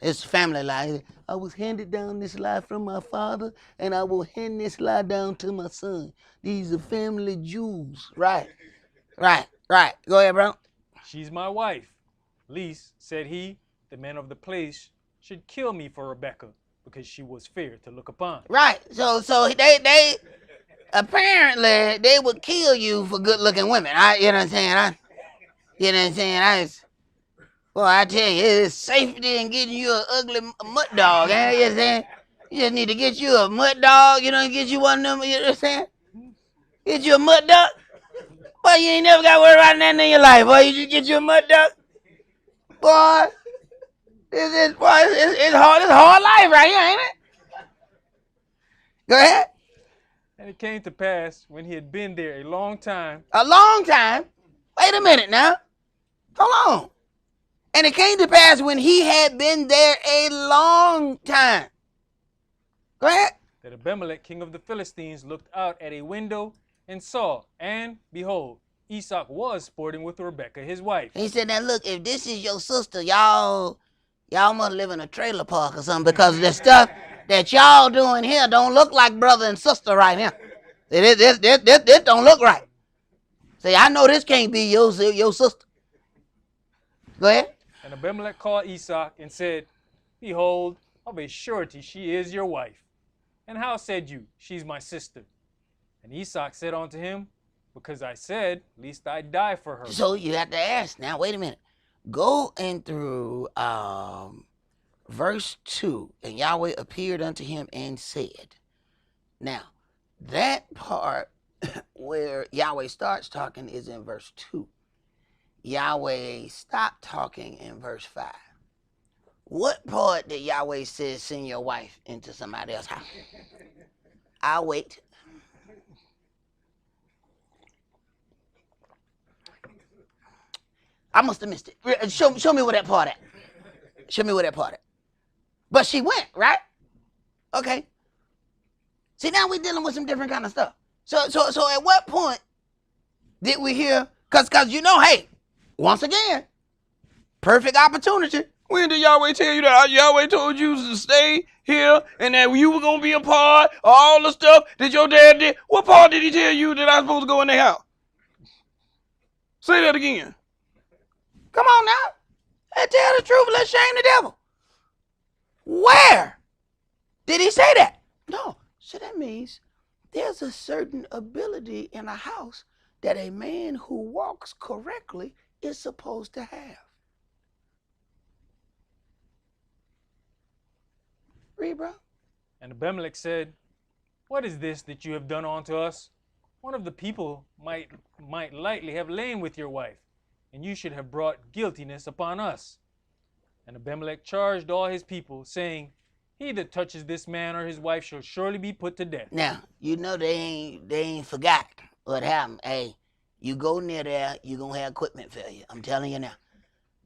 It's a family lie. I was handed down this lie from my father, and I will hand this lie down to my son. These are family jewels. Right. Go ahead, bro. She's my wife. Least, said he, the men of the place should kill me for Rebekah, because she was fair to look upon. Right. So they apparently they would kill you for good looking women. You know what I'm saying? Well, I tell you, it's safety in getting you an ugly mutt dog. You know what I'm saying? You just need to get you a mutt dog. You know, get you one of them. You know what I'm saying? Get you a mutt duck. Boy, you ain't never got to worry about nothing in your life. Boy, you just get you a mutt duck. Boy, it's hard. It's a hard life right here, ain't it? Go ahead. And it came to pass, when he had been there a long time. A long time? Wait a minute now. Hold on. And it came to pass when he had been there a long time. Go ahead. That Abimelech, king of the Philistines, looked out at a window and saw, and behold, Esau was sporting with Rebekah, his wife. He said, now look, if this is your sister, y'all must live in a trailer park or something, because the stuff that y'all doing here don't look like brother and sister right here. This don't look right. See, I know this can't be your sister. Go ahead. And Abimelech called Esau and said, behold, of a surety she is your wife. And how said you, she's my sister? And Esau said unto him, because I said, lest I die for her. So you have to ask now, wait a minute. Go in through verse 2, and Yahweh appeared unto him and said. Now, that part where Yahweh starts talking is in verse 2. Yahweh stopped talking in verse 5. What part did Yahweh say send your wife into somebody else's house? I'll wait. I must have missed it. Show me where that part at. Show me where that part at. But she went, right? Okay. See, now we're dealing with some different kind of stuff. So at what point did we hear? Because you know, hey, once again, perfect opportunity. When did Yahweh tell you that? Yahweh told you to stay here and that you were going to be a part of all the stuff that your dad did. What part did he tell you that I'm supposed to go in their house? Say that again. Come on now. Let's tell the truth. Let's shame the devil. Where did he say that? No. So that means there's a certain ability in a house that a man who walks correctly is supposed to have. Read, bro. And Abimelech said, what is this that you have done unto us? One of the people might lightly have lain with your wife, and you should have brought guiltiness upon us. And Abimelech charged all his people, saying, he that touches this man or his wife shall surely be put to death. Now, you know they ain't forgot what happened. Hey, you go near there, you're going to have equipment failure. I'm telling you now.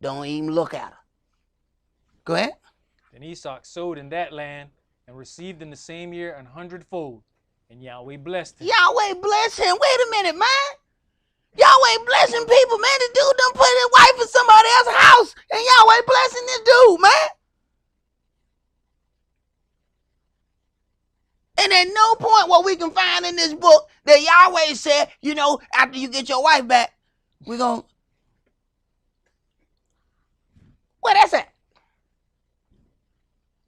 Don't even look at her. Go ahead. Then Esau sowed in that land and received in the same year 100-fold. And Yahweh blessed him. Yahweh bless him. Wait a minute, man. Yahweh blessing people, man. The dude done put his wife in somebody else's house. And Yahweh blessing this dude, man. And at no point what we can find in this book that Yahweh said, you know, after you get your wife back, we're going to... Where that's at?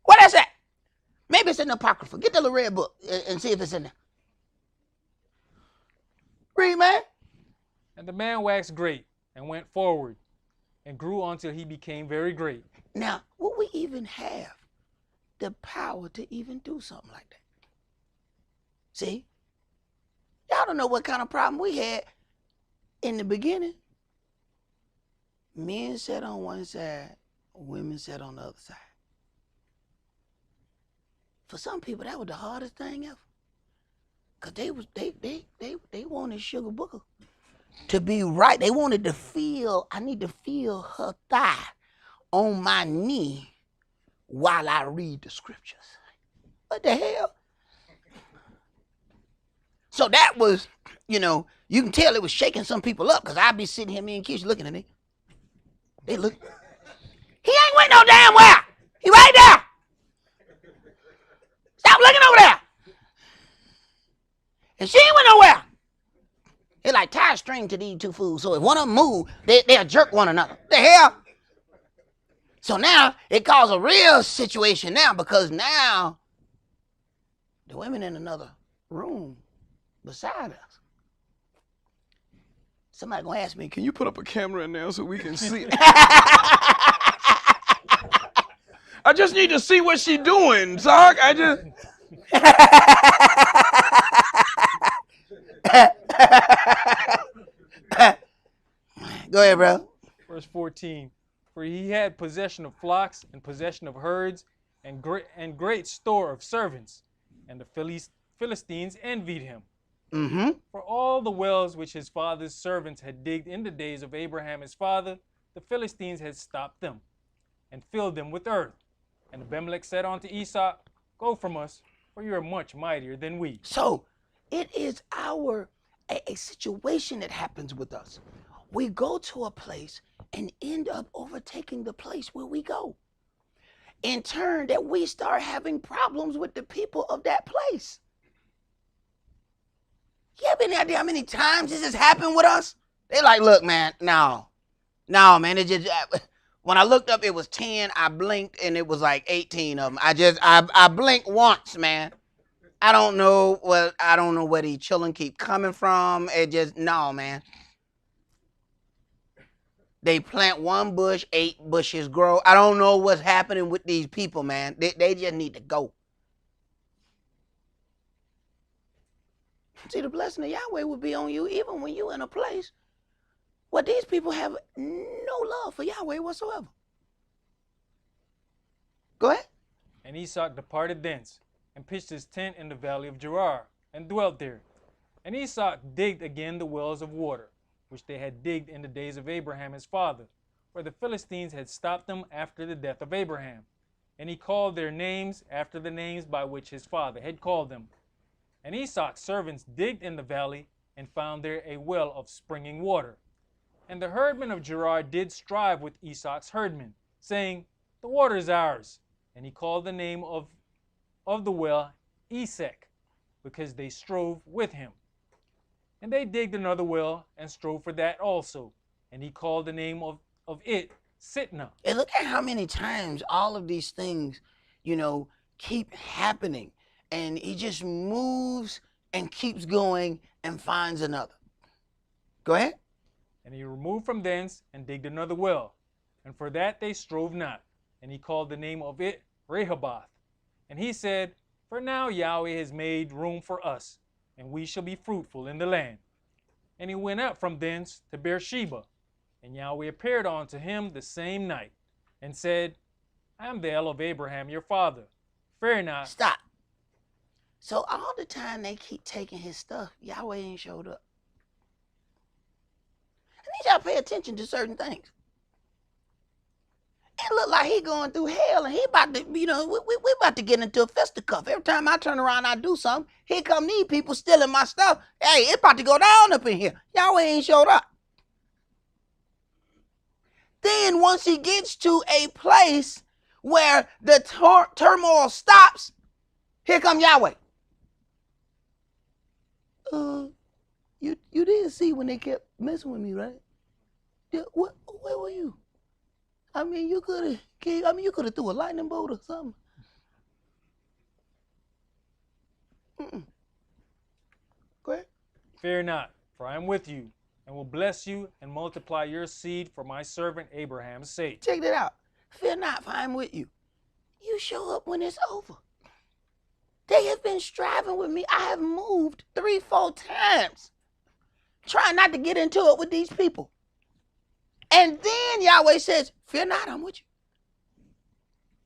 Where that's at? Maybe it's in the Apocrypha. Get the little red book and see if it's in there. Read, man. And the man waxed great and went forward and grew until he became very great. Now, would we even have the power to even do something like that? See? Y'all don't know what kind of problem we had in the beginning. Men sat on one side, women sat on the other side. For some people, that was the hardest thing ever. Because they wanted Sugar Booker to be right. They wanted to feel, I need to feel her thigh on my knee while I read the scriptures. What the hell? So that was you know, you can tell it was shaking some people up because I'd be sitting here, me and Keisha looking at it. They look. He ain't went no damn where. He right there. Stop looking over there. And she ain't went nowhere. It's like tie a string to these two fools. So if one of them move, they'll jerk one another. The hell? So now it caused a real situation now because now the women in another room beside us. Somebody gonna ask me, Can you put up a camera in there so we can see? I just need to see what she doing, Zach. I just. Go ahead, bro. Verse 14. For he had possession of flocks and possession of herds and great store of servants, and the Philistines envied him. Mm-hmm. For all the wells which his father's servants had digged in the days of Abraham his father, the Philistines had stopped them and filled them with earth. And Abimelech said unto Esau, Go from us, for you are much mightier than we. So it is a situation that happens with us. We go to a place and end up overtaking the place where we go. In turn, that we start having problems with the people of that place. You have any idea how many times this has happened with us? They're like, look, man, no, man. It just, when I looked up, it was 10. I blinked and it was like 18 of them. I blinked once, man. I don't know where these children keep coming from. It just, no, man. They plant one bush, 8 bushes grow. I don't know what's happening with these people, man. They just need to go. See, the blessing of Yahweh will be on you even when you're in a place where these people have no love for Yahweh whatsoever. Go ahead. And Esau departed thence, and pitched his tent in the valley of Gerar, and dwelt there. And Esau digged again the wells of water, which they had digged in the days of Abraham his father, for the Philistines had stopped them after the death of Abraham. And he called their names after the names by which his father had called them. And Esau's servants digged in the valley, and found there a well of springing water. And the herdmen of Gerar did strive with Esau's herdmen, saying, The water is ours. And he called the name of the well Esaac, because they strove with him. And they digged another well, and strove for that also. And he called the name of it Sitnah. And look at how many times all of these things, keep happening. And he just moves and keeps going and finds another. Go ahead. And he removed from thence, and digged another well. And for that they strove not. And he called the name of it Rehoboth. And he said, For now Yahweh has made room for us, and we shall be fruitful in the land. And he went up from thence to Beersheba. And Yahweh appeared unto him the same night, and said, I am the El of Abraham your father. Fear not. Stop. So all the time they keep taking his stuff, Yahweh ain't showed up. I need y'all to pay attention to certain things. It look like he going through hell, and he about to, we about to get into a fisticuff. Every time I turn around, I do something. Here come these people stealing my stuff. Hey, it's about to go down up in here. Yahweh ain't showed up. Then once he gets to a place where the turmoil stops, here come Yahweh. You didn't see when they kept messing with me, right? Where were you? I mean, you could have threw a lightning bolt or something. Go ahead. Fear not, for I am with you, and will bless you and multiply your seed for my servant Abraham's sake. Check that out. Fear not, for I am with you. You show up when it's over. They have been striving with me. I have moved 3-4 times, trying not to get into it with these people. And then Yahweh says, fear not, I'm with you.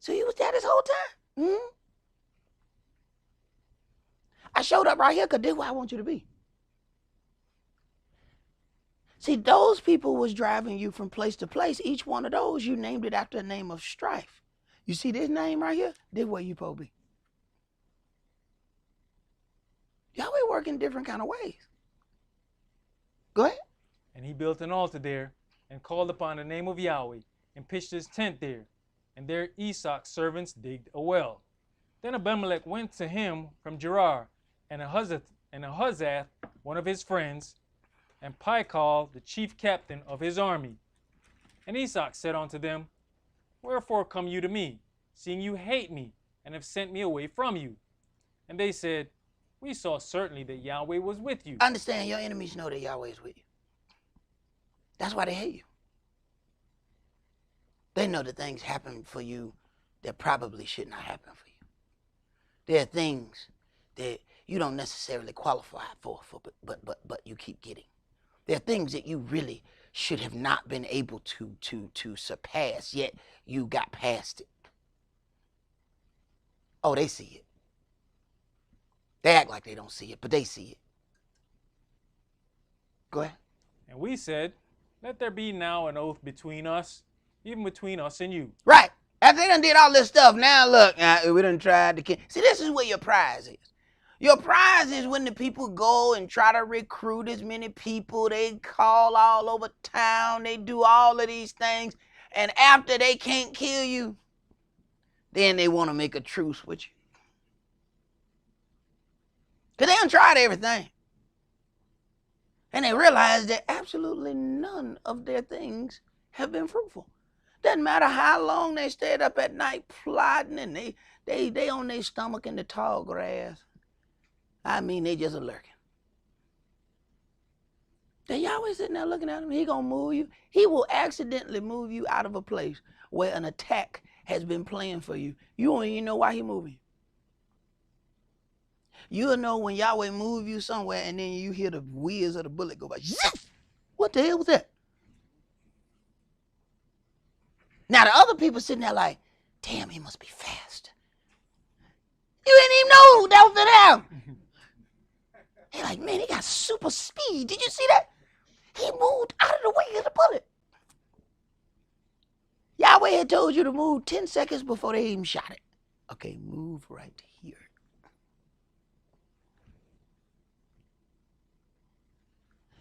So he was there this whole time. I showed up right here because this is where I want you to be. See, those people was driving you from place to place. Each one of those, you named it after a name of strife. You see this name right here? This is where you supposed to be. Yahweh work in different kind of ways. Go ahead. And he built an altar there, and called upon the name of Yahweh, and pitched his tent there. And there Esaac's servants digged a well. Then Abimelech went to him from Gerar, and Ahazath, one of his friends, and Pichal, the chief captain of his army. And Esau said unto them, Wherefore come you to me, seeing you hate me, and have sent me away from you? And they said, We saw certainly that Yahweh was with you. Understand, your enemies know that Yahweh is with you. That's why they hate you. They know that things happen for you that probably should not happen for you. There are things that you don't necessarily qualify for but you keep getting. There are things that you really should have not been able to surpass, yet you got past it. Oh, they see it. They act like they don't see it, but they see it. Go ahead. And we said, Let there be now an oath between us, even between us and you. Right. After they done did all this stuff, now look, we done tried to kill. See, this is where your prize is. Your prize is when the people go and try to recruit as many people. They call all over town. They do all of these things. And after they can't kill you, then they want to make a truce with you. Because they done tried everything. And they realize that absolutely none of their things have been fruitful. Doesn't matter how long they stayed up at night plotting and they on their stomach in the tall grass. I mean, they just a lurking. Then Yahweh sitting there looking at him. He gonna move you. He will accidentally move you out of a place where an attack has been planned for you. You don't even know why he moving you. You'll know when Yahweh move you somewhere and then you hear the whiz of the bullet go by. What the hell was that? Now the other people sitting there like, damn, he must be fast. You didn't even know that was them. They're like, man, he got super speed. Did you see that? He moved out of the way of the bullet. Yahweh had told you to move 10 seconds before they even shot it. Okay, move right here.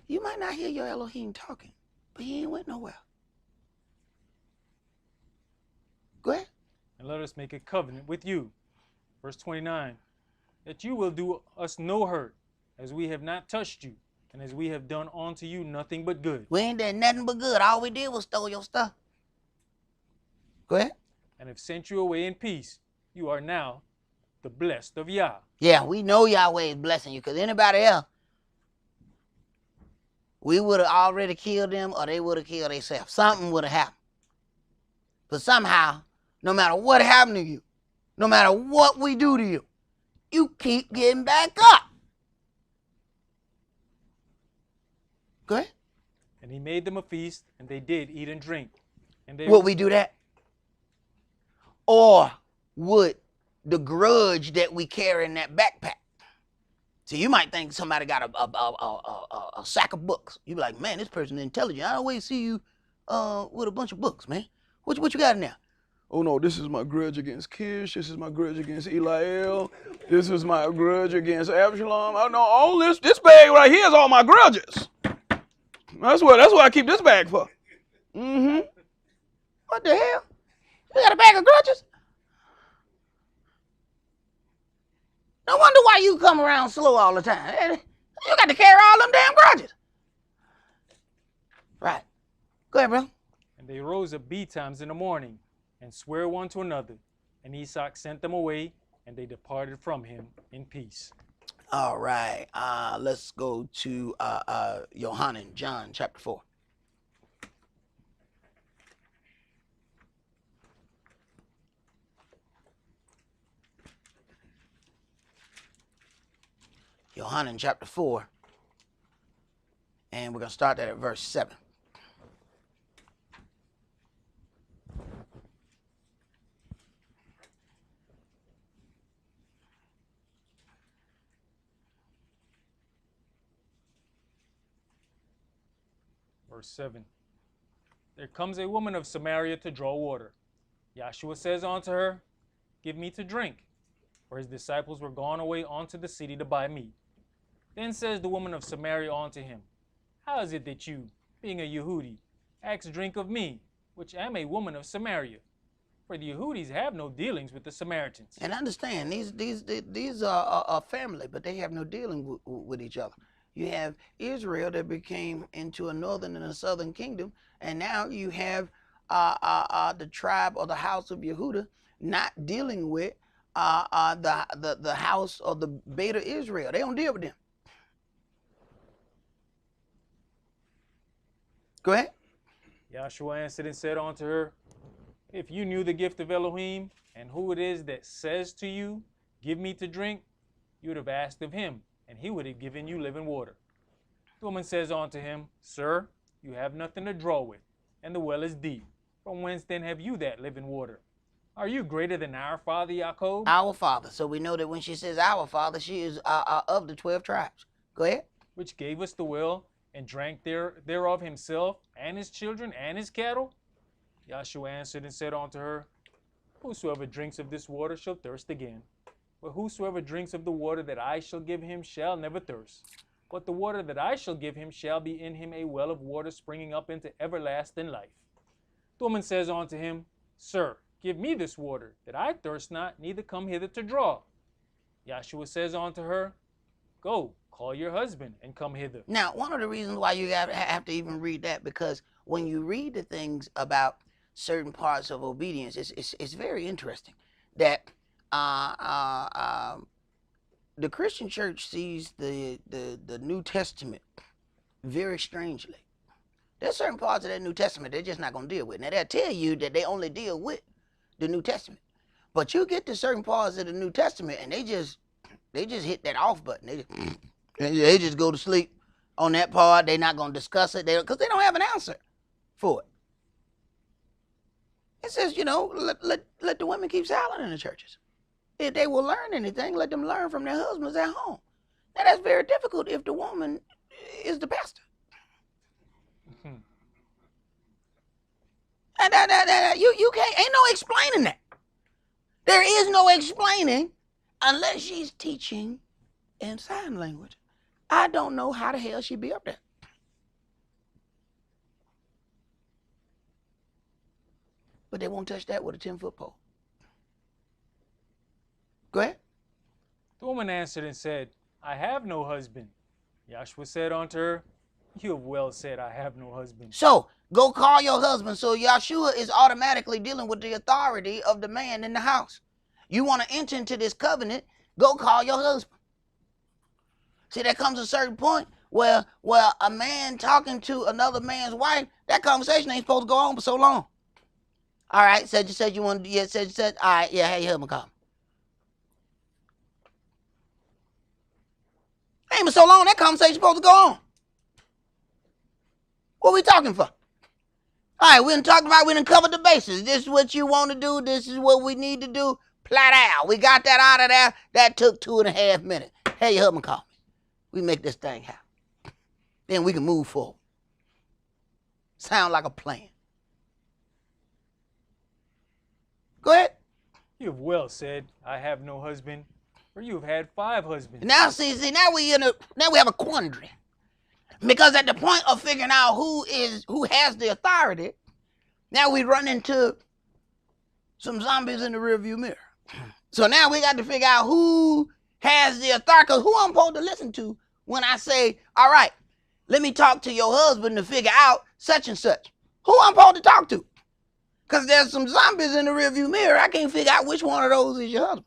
You might not hear your Elohim talking, but he ain't went nowhere. Go ahead. And let us make a covenant with you. Verse 29. That you will do us no hurt, as we have not touched you, and as we have done unto you nothing but good. We ain't done nothing but good. All we did was stole your stuff. Go ahead. And have sent you away in peace. You are now the blessed of Yah. Yeah, we know Yahweh is blessing you, because anybody else, we would have already killed them or they would have killed themselves. Something would have happened. But somehow, no matter what happened to you, no matter what we do to you, you keep getting back up. Go ahead. And he made them a feast, and they did eat and drink. And they Would we do that? Or would the grudge that we carry in that backpack? So you might think somebody got a sack of books. You be like, man, this person is intelligent. I always see you with a bunch of books, man. What you got in there? Oh no, this is my grudge against Kish. This is my grudge against Eliel. This is my grudge against Absalom. I know all this bag right here is all my grudges. That's what I keep this bag for. Mm-hmm. What the hell? You got a bag of grudges? No wonder why you come around slow all the time. You got to carry all them damn grudges. Right. Go ahead, bro. And they rose up betimes in the morning, and sware one to another. And Esau sent them away, and they departed from him in peace. All right. Let's go to Yohanan, John chapter 4. Yohanan chapter 4. And we're going to start that at verse 7. Verse 7. There comes a woman of Samaria to draw water. Yahshua says unto her, Give me to drink. For his disciples were gone away unto the city to buy meat. Then says the woman of Samaria unto him, how is it that you, being a Yehudi, ask drink of me, which am a woman of Samaria? For the Yehudis have no dealings with the Samaritans. And understand, these are a family, but they have no dealing with each other. You have Israel that became into a northern and a southern kingdom, and now you have the tribe or the house of Yehuda not dealing with the house or the Beta Israel. They don't deal with them. Go ahead. Yahshua answered and said unto her, if you knew the gift of Elohim, and who it is that says to you, give me to drink, you would have asked of him, and he would have given you living water. The woman says unto him, Sir, you have nothing to draw with, and the well is deep. From whence then have you that living water? Are you greater than our father Jacob? Our father. So we know that when she says our father, she is of the 12 tribes. Go ahead. Which gave us the well, and drank thereof himself, and his children, and his cattle? Yahshua answered and said unto her, whosoever drinks of this water shall thirst again. But whosoever drinks of the water that I shall give him shall never thirst. But the water that I shall give him shall be in him a well of water springing up into everlasting life. The woman says unto him, Sir, give me this water, that I thirst not, neither come hither to draw. Yahshua says unto her, Go, call your husband, and come hither. Now, one of the reasons why you have to even read that, because when you read the things about certain parts of obedience, it's very interesting that the Christian church sees the New Testament very strangely. There's certain parts of that New Testament they're just not going to deal with. Now, they'll tell you that they only deal with the New Testament. But you get to certain parts of the New Testament and they just hit that off button. They just go to sleep on that part. They're not going to discuss it because they don't have an answer for it. It says, let the women keep silent in the churches. If they will learn anything, let them learn from their husbands at home. Now, that's very difficult if the woman is the pastor. And you can't, ain't no explaining that. There is no explaining unless she's teaching in sign language. I don't know how the hell she'd be up there. But they won't touch that with a 10-foot pole. Go ahead. The woman answered and said, I have no husband. Yahshua said unto her, You have well said, I have no husband. So, go call your husband. So Yahshua is automatically dealing with the authority of the man in the house. You want to enter into this covenant, go call your husband. See, there comes a certain point where a man talking to another man's wife, that conversation ain't supposed to go on for so long. All right, said you want to, yeah, said, all right, yeah, hey, your husband call me. Ain't been so long, that conversation supposed to go on. What we talking for? All right, we done talked about, we done covered the bases. This is what you want to do. This is what we need to do. Plat out. We got that out of there. That took 2.5 minutes. Hey, your husband call me. We make this thing happen. Then we can move forward. Sound like a plan. Go ahead. You have well said, I have no husband, for you have had 5 husbands. Now, see, now we have a quandary. Because at the point of figuring out who has the authority, now we run into some zombies in the rearview mirror. So now we got to figure out who has the authority, because who I'm supposed to listen to when I say, all right, let me talk to your husband to figure out such and such. Who I'm supposed to talk to? Because there's some zombies in the rearview mirror. I can't figure out which one of those is your husband.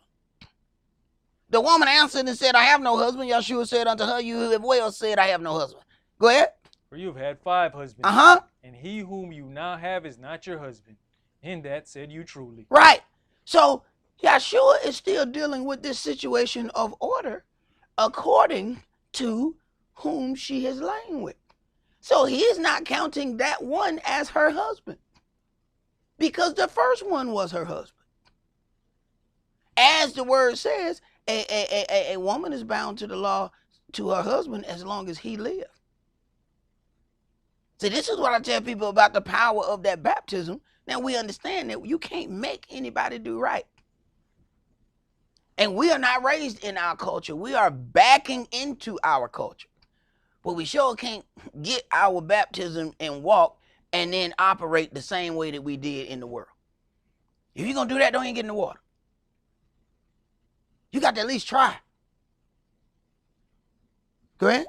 The woman answered and said, I have no husband. Yahshua said unto her, you have well said, I have no husband. Go ahead. For you have had 5 husbands. Uh-huh. And he whom you now have is not your husband. In that said you truly. Right. So Yahshua is still dealing with this situation of order according to whom she has lain with. So he is not counting that one as her husband, because the first one was her husband. As the word says, a woman is bound to the law to her husband as long as he lives. See, this is what I tell people about the power of that baptism. Now we understand that you can't make anybody do right. And we are not raised in our culture. We are backing into our culture. But we sure can't get our baptism and walk and then operate the same way that we did in the world. If you're going to do that, don't even get in the water. You got to at least try. Go ahead.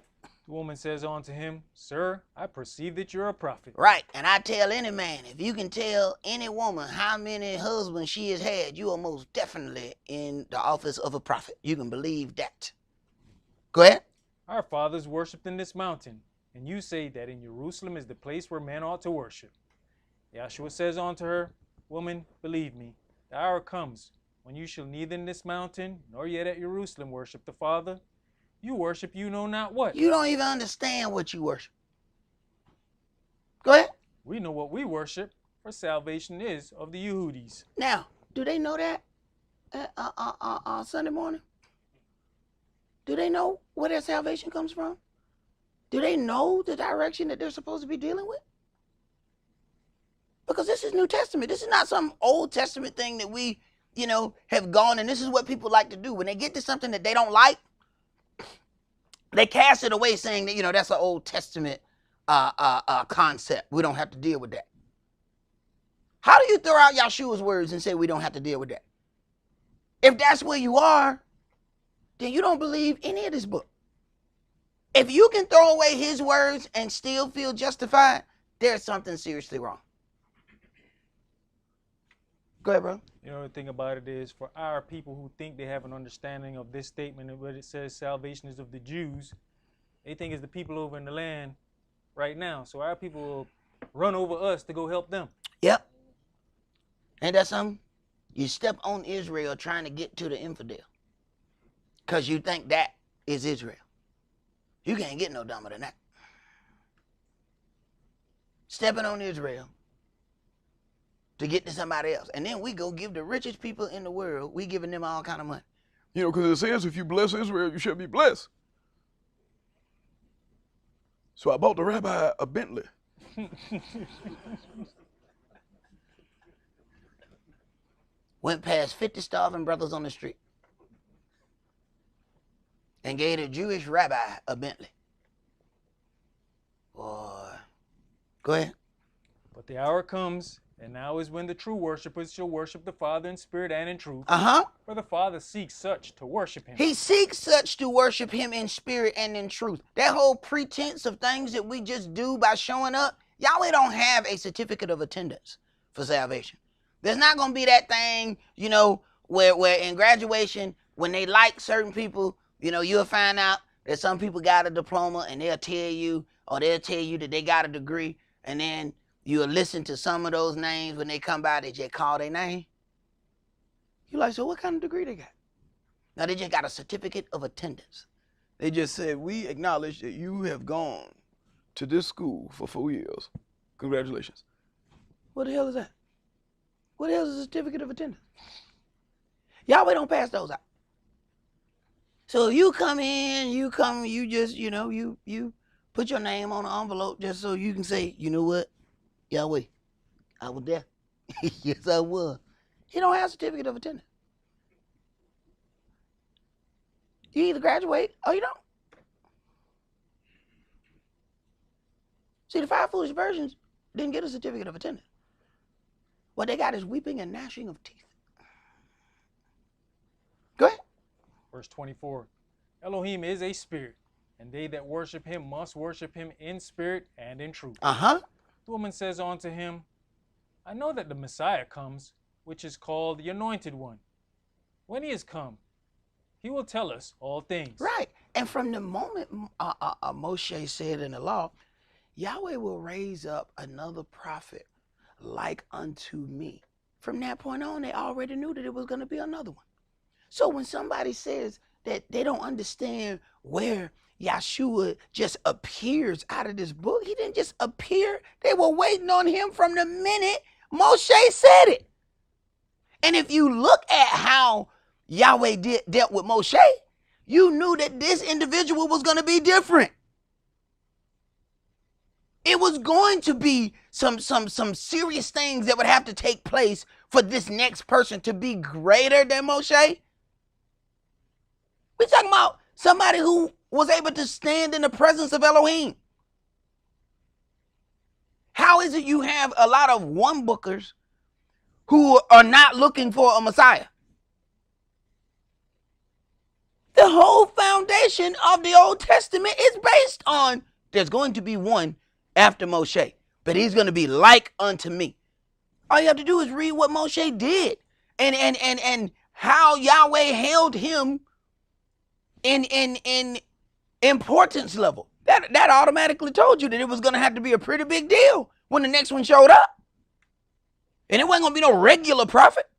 The woman says unto him, Sir, I perceive that you're a prophet. Right. And I tell any man, if you can tell any woman how many husbands she has had, you are most definitely in the office of a prophet. You can believe that. Go ahead. Our fathers worshipped in this mountain, and you say that in Jerusalem is the place where men ought to worship. Yahshua says unto her, Woman, believe me, the hour comes when you shall neither in this mountain nor yet at Jerusalem worship the Father. You worship you know not what. You don't even understand what you worship. Go ahead. We know what we worship, for salvation is of the Yehudis. Now, do they know that Sunday morning? Do they know where their salvation comes from? Do they know the direction that they're supposed to be dealing with? Because this is New Testament. This is not some Old Testament thing that we, have gone, and this is what people like to do. When they get to something that they don't like, they cast it away saying that, that's an Old Testament concept. We don't have to deal with that. How do you throw out Yahshua's words and say we don't have to deal with that? If that's where you are, then you don't believe any of this book. If you can throw away his words and still feel justified, there's something seriously wrong. Go ahead, bro. The thing about it is, for our people who think they have an understanding of this statement and what it says salvation is of the Jews, they think it's the people over in the land right now. So our people will run over us to go help them. Yep. Ain't that something? You step on Israel trying to get to the infidel because you think that is Israel. You can't get no dumber than that. Stepping on Israel to get to somebody else. And then we go give the richest people in the world, we giving them all kind of money. Because it says if you bless Israel, you shall be blessed. So I bought the rabbi a Bentley. Went past 50 starving brothers on the street and gave a Jewish rabbi a Bentley. Boy. Go ahead. But the hour comes, and now is when the true worshipers shall worship the Father in spirit and in truth. For the Father seeks such to worship him. He seeks such to worship him in spirit and in truth. That whole pretense of things that we just do by showing up, Yahweh don't have a certificate of attendance for salvation. There's not going to be that thing, where in graduation, when they like certain people, you'll find out that some people got a diploma and they'll tell you that they got a degree, and then you'll listen to some of those names when they come by, they just call their name. You're like, so what kind of degree they got? Now, they just got a certificate of attendance. They just said, we acknowledge that you have gone to this school for 4 years. Congratulations. What the hell is that? What the hell is a certificate of attendance? Yahweh don't pass those out. So you come in, you just, you put your name on an envelope just so you can say, you know what? Yahweh, I was there. Yes, I was. He don't have a certificate of attendance. You either graduate or you don't. See, the 5 foolish virgins didn't get a certificate of attendance. What they got is weeping and gnashing of teeth. Go ahead. Verse 24. Elohim is a spirit, and they that worship him must worship him in spirit and in truth. The woman says unto him, I know that the Messiah comes, which is called the Anointed One. When he is come, he will tell us all things. Right. And from the moment Moshe said in the law, Yahweh will raise up another prophet like unto me. From that point on, they already knew that it was going to be another one. So when somebody says that they don't understand where Yahshua just appears out of this book, he didn't just appear. They were waiting on him from the minute Moshe said it. And if you look at how Yahweh dealt with Moshe, you knew that this individual was going to be different. It was going to be some serious things that would have to take place for this next person to be greater than Moshe. We're talking about somebody who was able to stand in the presence of Elohim? How is it you have a lot of one-bookers who are not looking for a Messiah? The whole foundation of the Old Testament is based on there's going to be one after Moshe, but he's going to be like unto me. All you have to do is read what Moshe did and how Yahweh held him in importance level. That automatically told you that it was going to have to be a pretty big deal when the next one showed up. And it wasn't going to be no regular prophet.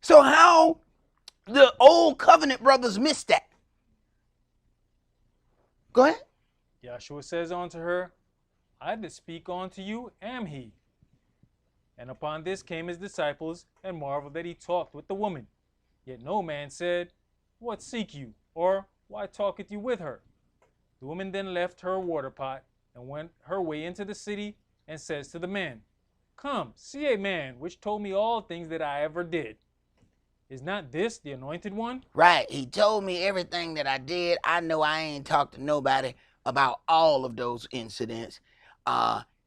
So how the old covenant brothers missed that? Go ahead. Yahshua says unto her, I that speak unto you am he. And upon this came his disciples, and marveled that he talked with the woman. Yet no man said, What seek you? Or why talketh you with her? The woman then left her water pot, and went her way into the city, and says to the man, Come, see a man which told me all things that I ever did. Is not this the anointed one? Right. He told me everything that I did. I know I ain't talked to nobody about all of those incidents.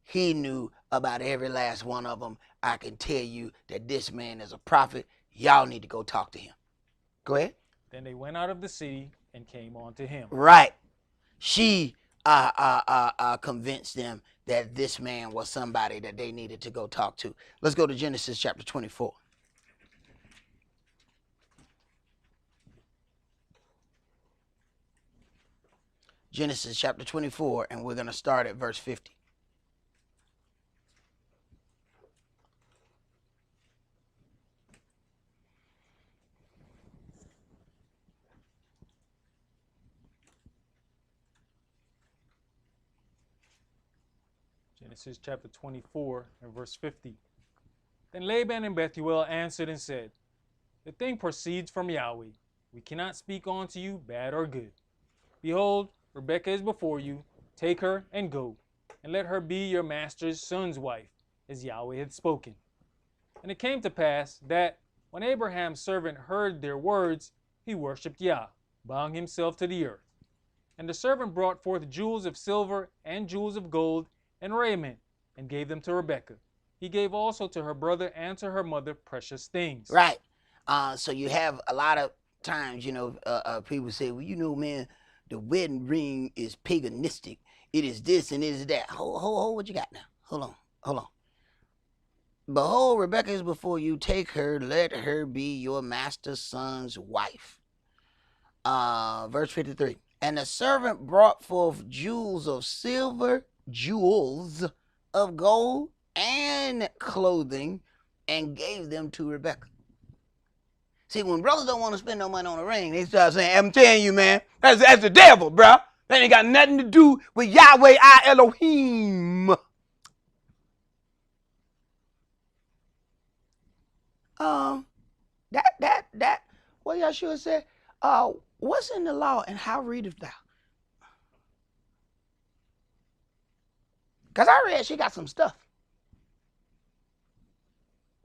He knew about every last one of them. I can tell you that this man is a prophet. Y'all need to go talk to him. Go ahead. Then they went out of the city and came on to him. Right. She convinced them that this man was somebody that they needed to go talk to. Let's go to Genesis chapter 24. Genesis chapter 24, and we're going to start at verse 50. Genesis chapter 24 and verse 50. Then Laban and Bethuel answered and said, The thing proceeds from Yahweh. We cannot speak unto you bad or good. Behold, Rebekah is before you. Take her and go, and let her be your master's son's wife, as Yahweh had spoken. And it came to pass that, when Abraham's servant heard their words, he worshipped Yah, bowing himself to the earth. And the servant brought forth jewels of silver and jewels of gold and raiment, and gave them to Rebekah. He gave also to her brother and to her mother precious things. Right. So you have a lot of times, people say, well, man, the wedding ring is paganistic. It is this and it is that. Hold, what you got now? Hold on. Behold, Rebekah is before you. Take her, let her be your master's son's wife. Verse 53. And the servant brought forth jewels of silver, jewels of gold, and clothing, and gave them to Rebekah. See, when brothers don't want to spend no money on a ring, they start saying, I'm telling you, man, that's the devil, bro. That ain't got nothing to do with Yahweh, our Elohim. What Yahshua said, what's in the law and how readest thou? Because I read she got some stuff.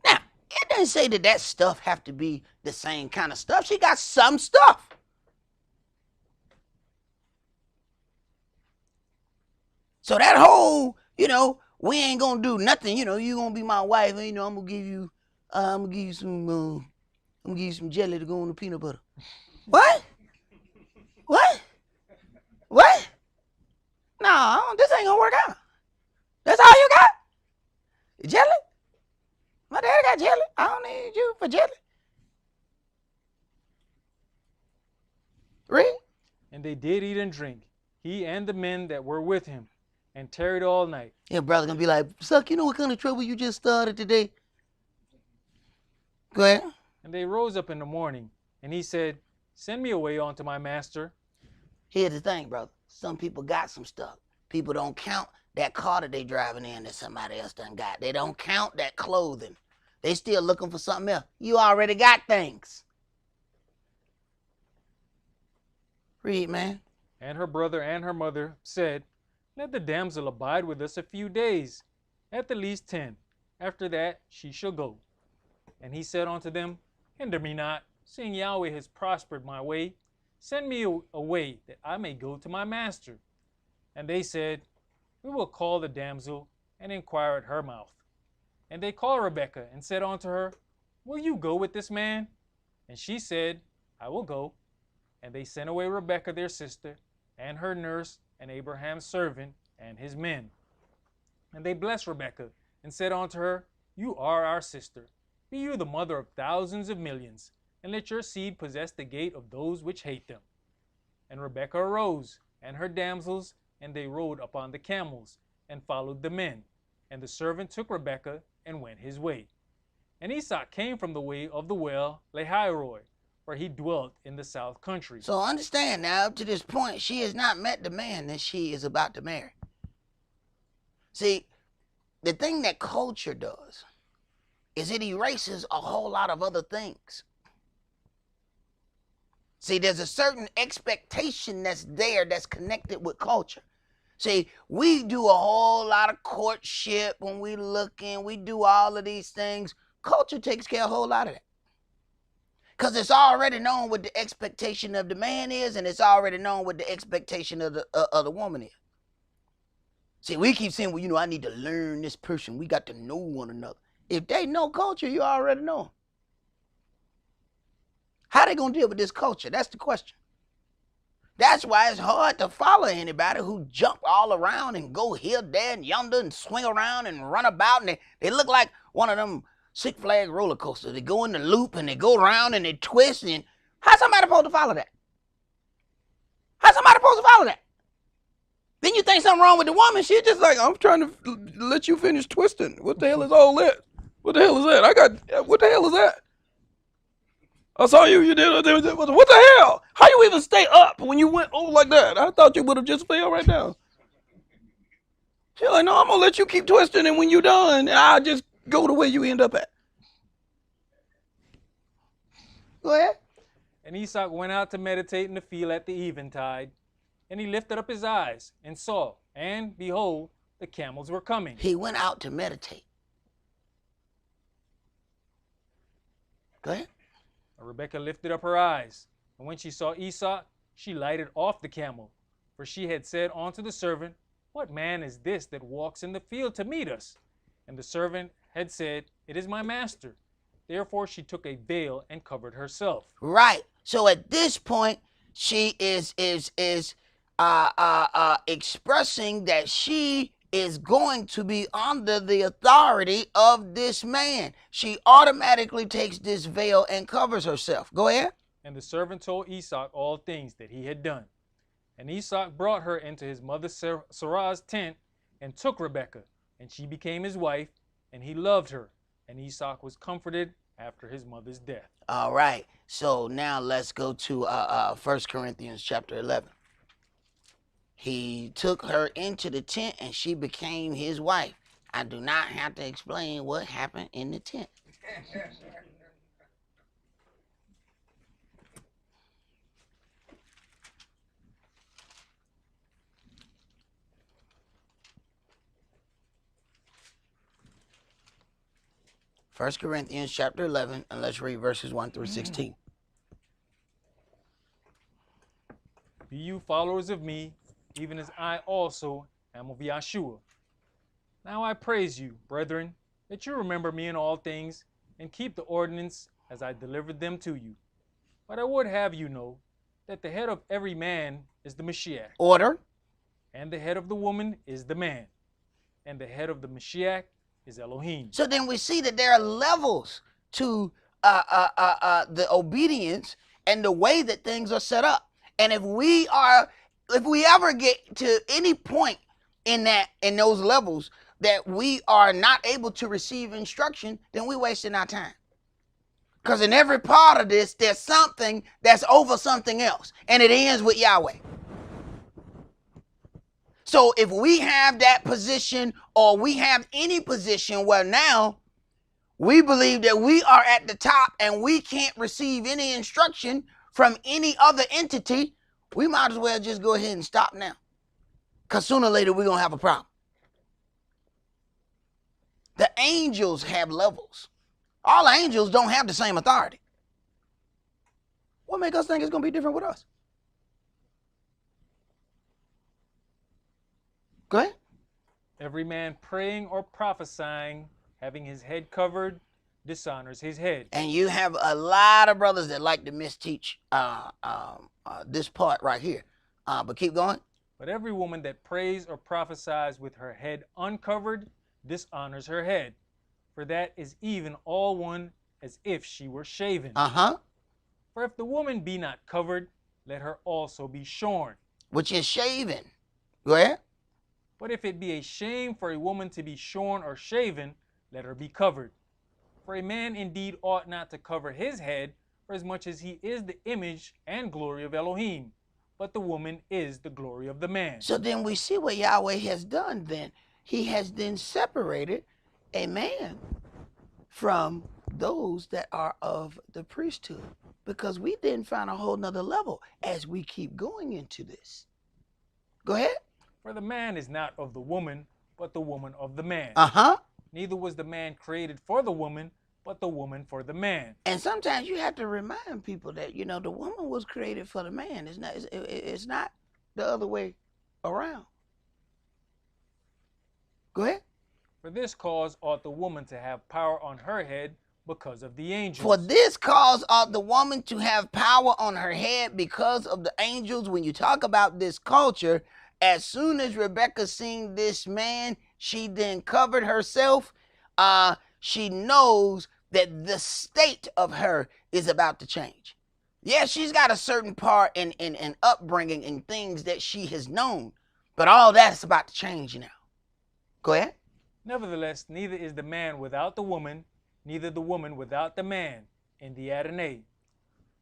Now, it doesn't say that stuff have to be the same kind of stuff. She got some stuff. So that whole, we ain't gonna do nothing. You gonna be my wife. And, I'm gonna give you some jelly to go on the peanut butter. What? No, this ain't gonna work out. That's all you got? Jelly? My daddy got jelly. I don't need you for jelly. Read. And they did eat and drink, he and the men that were with him, and tarried all night. Yeah, brother gonna be like, Suck, you know what kind of trouble you just started today? Go ahead. And they rose up in the morning, and he said, Send me away unto my master. Here's the thing, brother. Some people got some stuff. People don't count that car that they driving in that somebody else done got. They don't count that clothing. They still looking for something else. You already got things. Read, man. And her brother and her mother said, Let the damsel abide with us a few days, at the least 10. After that she shall go. And he said unto them, Hinder me not, seeing Yahweh has prospered my way. Send me away that I may go to my master. And they said, We will call the damsel and inquire at her mouth. And they called Rebekah and said unto her, Will you go with this man? And she said, I will go. And they sent away Rebekah their sister, and her nurse, and Abraham's servant, and his men. And they blessed Rebekah, and said unto her, You are our sister. Be you the mother of thousands of millions, and let your seed possess the gate of those which hate them. And Rebekah arose, and her damsels, and they rode upon the camels, and followed the men. And the servant took Rebekah, and went his way. And Esau came from the way of the well Lahairoi, where he dwelt in the south country. So understand now, up to this point, she has not met the man that she is about to marry. See, the thing that culture does is it erases a whole lot of other things. See, there's a certain expectation that's there that's connected with culture. See, we do a whole lot of courtship when we looking, we do all of these things. Culture takes care of a whole lot of that. Because it's already known what the expectation of the man is, and it's already known what the expectation of the woman is. See, we keep saying, well, I need to learn this person. We got to know one another. If they know culture, you already know them. How they going to deal with this culture? That's the question. That's why it's hard to follow anybody who jump all around and go here, there, and yonder and swing around and run about. And they look like one of them Six Flags roller coasters. They go in the loop and they go around and they twist. And how's somebody supposed to follow that? How's somebody supposed to follow that? Then you think something wrong with the woman. She's just like, I'm trying to let you finish twisting. What the hell is all that? What the hell is that? What the hell is that? I saw you did. What the hell? How you even stay up when you went over like that? I thought you would have just fell right down. She's like, no, I'm going to let you keep twisting, and when you're done, I'll just go the way you end up at. Go ahead. And Esau went out to meditate in the field at the eventide, and he lifted up his eyes and saw, and behold, the camels were coming. He went out to meditate. Go ahead. Rebekah lifted up her eyes, and when she saw Esau, she lighted off the camel, for she had said unto the servant, What man is this that walks in the field to meet us? And the servant had said, It is my master. Therefore she took a veil and covered herself. Right. So at this point, she is expressing that she is going to be under the authority of this man. She automatically takes this veil and covers herself. Go ahead. And the servant told Esau all things that he had done. And Esau brought her into his mother Sarah's tent and took Rebekah, and she became his wife, and he loved her. And Esau was comforted after his mother's death. All right. So now let's go to 1 Corinthians chapter 11. He took her into the tent and she became his wife. I do not have to explain what happened in the tent. First Corinthians chapter 11, and let's read verses 1 through 16. Be you followers of me, even as I also am of Yahshua. Now I praise you, brethren, that you remember me in all things, and keep the ordinance as I delivered them to you. But I would have you know that the head of every man is the Mashiach. Order. And the head of the woman is the man. And the head of the Mashiach is Elohim. So then we see that there are levels to the obedience and the way that things are set up. And if we ever get to any point in those levels that we are not able to receive instruction, then we're wasting our time. Because in every part of this, there's something that's over something else. And it ends with Yahweh. So if we have that position, or we have any position where now we believe that we are at the top and we can't receive any instruction from any other entity, we might as well just go ahead and stop now. Because sooner or later we're going to have a problem. The angels have levels. All angels don't have the same authority. What makes us think it's going to be different with us? Go ahead. Every man praying or prophesying, having his head covered, dishonors his head. And you have a lot of brothers that like to misteach this part right here. But keep going. But every woman that prays or prophesies with her head uncovered dishonors her head, for that is even all one as if she were shaven. For if the woman be not covered, let her also be shorn. Which is shaven. Go ahead. But if it be a shame for a woman to be shorn or shaven, let her be covered. For a man indeed ought not to cover his head, for as much as he is the image and glory of Elohim, but the woman is the glory of the man. So then we see what Yahweh has done then. He has then separated a man from those that are of the priesthood. Because we then find a whole nother level as we keep going into this. Go ahead. For the man is not of the woman, but the woman of the man. Neither was the man created for the woman, but the woman for the man. And sometimes you have to remind people that, you know, the woman was created for the man. It's not the other way around. Go ahead. For this cause ought the woman to have power on her head because of the angels. For this cause ought the woman to have power on her head because of the angels. When you talk about this culture, as soon as Rebecca seen this man, she then covered herself. She knows that the state of her is about to change. Yeah, she's got a certain part in upbringing and things that she has known, but all that's about to change now. Go ahead. Nevertheless, neither is the man without the woman, neither the woman without the man in the Adonai.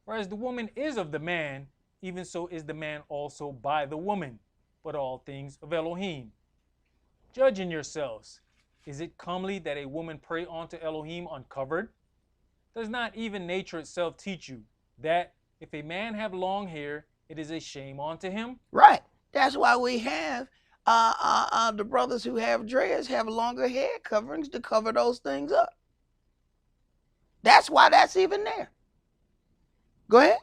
Whereas the woman is of the man, even so is the man also by the woman, but all things of Elohim. Judging yourselves, is it comely that a woman pray unto Elohim uncovered? Does not even nature itself teach you that if a man have long hair, it is a shame unto him? Right. That's why we have the brothers who have dreads have longer hair coverings to cover those things up. That's why that's even there. Go ahead.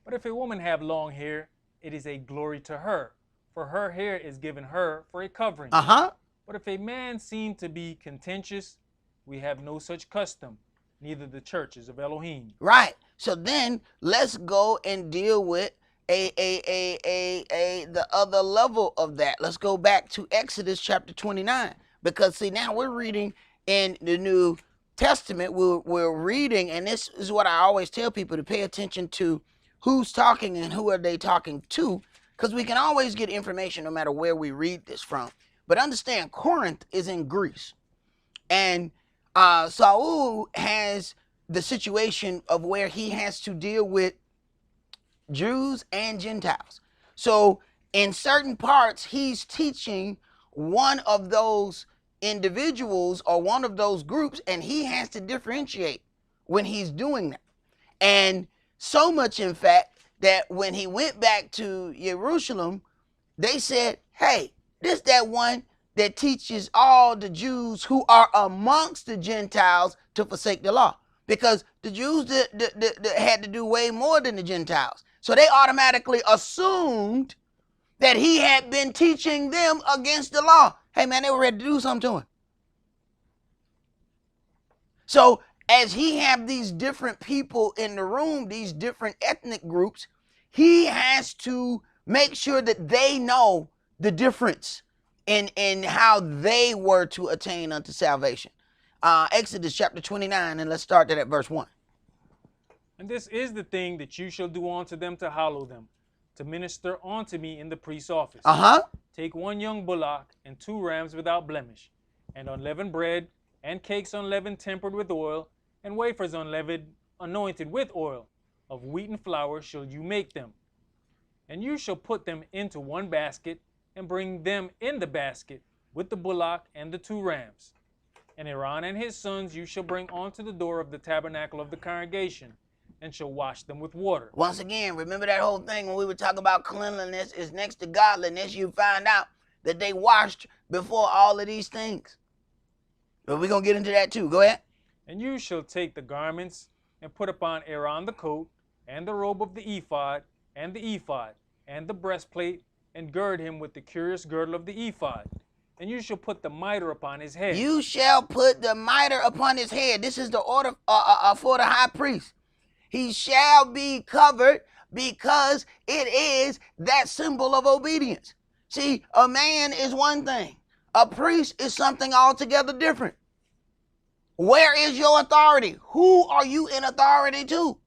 But if a woman have long hair, it is a glory to her, for her hair is given her for a covering. But if a man seem to be contentious, we have no such custom, neither the churches of Elohim. Right. So then let's go and deal with the other level of that. Let's go back to Exodus chapter 29. Because see, now we're reading in the New Testament. We're reading, and this is what I always tell people, to pay attention to who's talking and who are they talking to, because we can always get information no matter where we read this from. But understand, Corinth is in Greece. And Saul has the situation of where he has to deal with Jews and Gentiles. So in certain parts, he's teaching one of those individuals or one of those groups, and he has to differentiate when he's doing that. And so much, in fact, that when he went back to Jerusalem, they said, hey, this that one that teaches all the Jews who are amongst the Gentiles to forsake the law. Because the Jews had to do way more than the Gentiles. So they automatically assumed that he had been teaching them against the law. Hey, man, they were ready to do something to him. So as he have these different people in the room, these different ethnic groups, he has to make sure that they know the difference in how they were to attain unto salvation. Exodus chapter 29, and let's start that at verse 1. And this is the thing that you shall do unto them to hallow them, to minister unto me in the priest's office. Take one young bullock and 2 rams without blemish, and unleavened bread, and cakes unleavened tempered with oil, and wafers unleavened anointed with oil. Of wheaten flour shall you make them. And you shall put them into one basket, and bring them in the basket with the bullock and the 2 rams. And Aaron and his sons you shall bring unto the door of the tabernacle of the congregation, and shall wash them with water. Once again, remember that whole thing when we were talking about cleanliness is next to godliness. You find out that they washed before all of these things. But we're going to get into that too. Go ahead. And you shall take the garments and put upon Aaron the coat, and the robe of the ephod, and the breastplate, and gird him with the curious girdle of the ephod. And you shall put the mitre upon his head. You shall put the mitre upon his head. This is the order for the high priest. He shall be covered because it is that symbol of obedience. See, a man is one thing. A priest is something altogether different. Where is your authority? Who are you in authority to?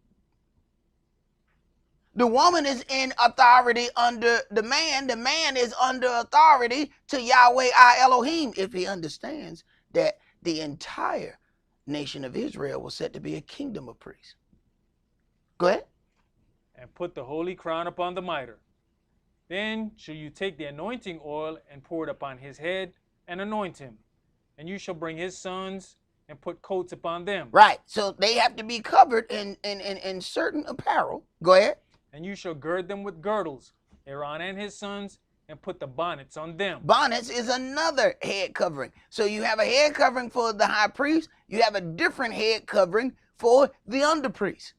The woman is in authority under the man. The man is under authority to Yahweh our Elohim, if he understands that the entire nation of Israel was set to be a kingdom of priests. Go ahead. And put the holy crown upon the mitre. Then shall you take the anointing oil and pour it upon his head and anoint him. And you shall bring his sons and put coats upon them. Right. So they have to be covered in certain apparel. Go ahead. And you shall gird them with girdles, Aaron and his sons, and put the bonnets on them. Bonnets is another head covering. So you have a head covering for the high priest. You have a different head covering for the underpriest.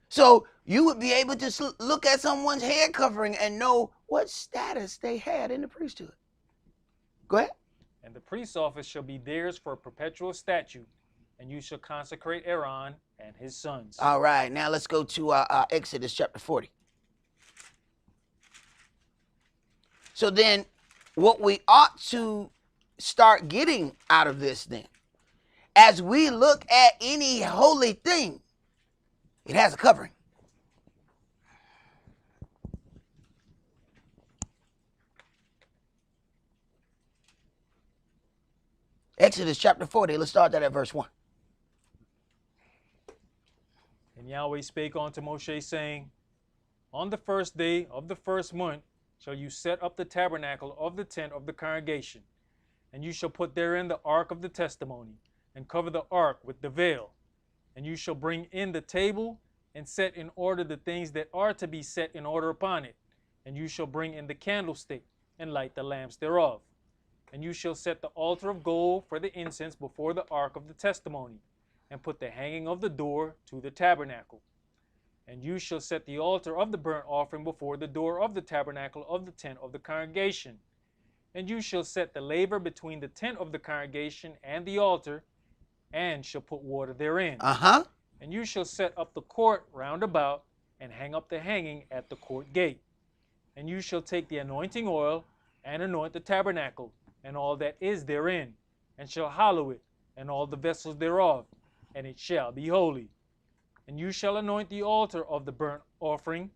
So you would be able to look at someone's head covering and know what status they had in the priesthood. Go ahead. And the priest's office shall be theirs for a perpetual statute, and you shall consecrate Aaron and his sons. All right, now let's go to Exodus chapter 40. So then what we ought to start getting out of this then, as we look at any holy thing, it has a covering. Exodus chapter 40, let's start that at verse 1. And Yahweh spake unto Moshe, saying, On the first day of the first month shall you set up the tabernacle of the tent of the congregation, and you shall put therein the ark of the testimony, and cover the ark with the veil. And you shall bring in the table, and set in order the things that are to be set in order upon it. And you shall bring in the candlestick, and light the lamps thereof. And you shall set the altar of gold for the incense before the ark of the testimony, and put the hanging of the door to the tabernacle. And you shall set the altar of the burnt offering before the door of the tabernacle of the tent of the congregation. And you shall set the laver between the tent of the congregation and the altar, and shall put water therein. And you shall set up the court round about, and hang up the hanging at the court gate. And you shall take the anointing oil, and anoint the tabernacle, and all that is therein, and shall hallow it, and all the vessels thereof, and it shall be holy. And you shall anoint the altar of the burnt offering,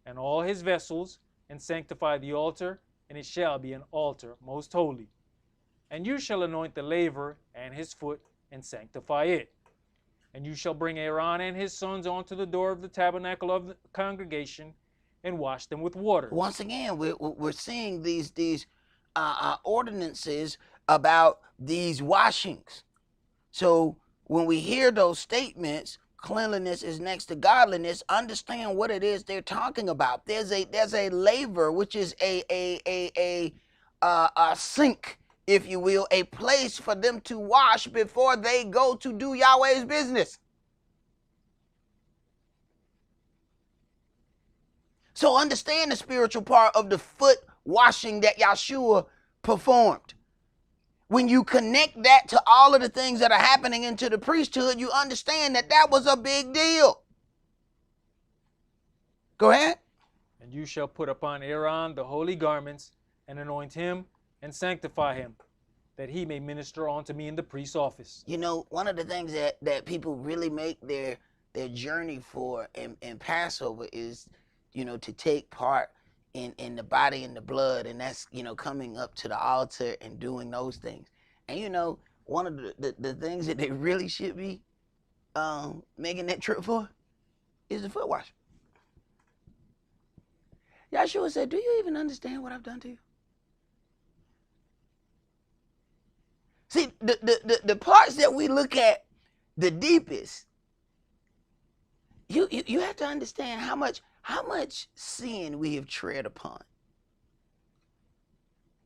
and all his vessels, and sanctify the altar, and it shall be an altar most holy. And you shall anoint the laver and his foot, and sanctify it. And you shall bring Aaron and his sons onto the door of the tabernacle of the congregation, and wash them with water. Once again, we're seeing these ordinances about these washings. So when we hear those statements, cleanliness is next to godliness, understand what it is they're talking about. There's a laver, which is a sink, if you will, a place for them to wash before they go to do Yahweh's business. So understand the spiritual part of the foot washing that Yahshua performed. When you connect that to all of the things that are happening into the priesthood, you understand that that was a big deal. Go ahead. And you shall put upon Aaron the holy garments, and anoint him, and sanctify him, that he may minister unto me in the priest's office. You know, one of the things that people really make their journey for in Passover is, you know, to take part in the body and the blood, and that's, you know, coming up to the altar and doing those things. And, you know, one of the things that they really should be making that trip for is the foot wash. Yahshua said, do you even understand what I've done to you? See, the parts that we look at the deepest, you have to understand how much sin we have tread upon.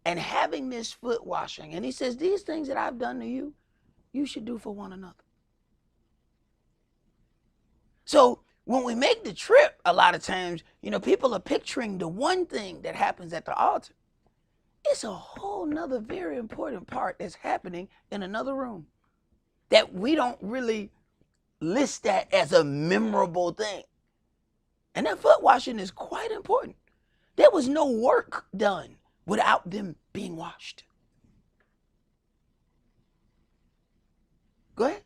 And having this foot washing, and he says, these things that I've done to you, you should do for one another. So when we make the trip, a lot of times, people are picturing the one thing that happens at the altar. It's a whole nother very important part that's happening in another room that we don't really list that as a memorable thing. And that foot washing is quite important. There was no work done without them being washed. Go ahead.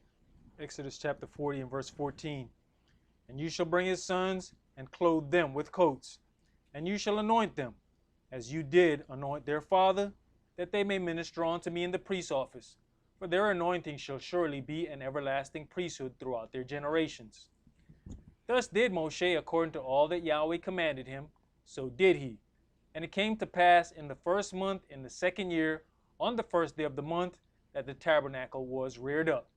Exodus chapter 40 and verse 14. And you shall bring his sons and clothe them with coats, and you shall anoint them, as you did anoint their father, that they may minister unto me in the priest's office. For their anointing shall surely be an everlasting priesthood throughout their generations. Thus did Moshe according to all that Yahweh commanded him, so did he. And it came to pass in the first month in the second year, on the first day of the month, that the tabernacle was reared up.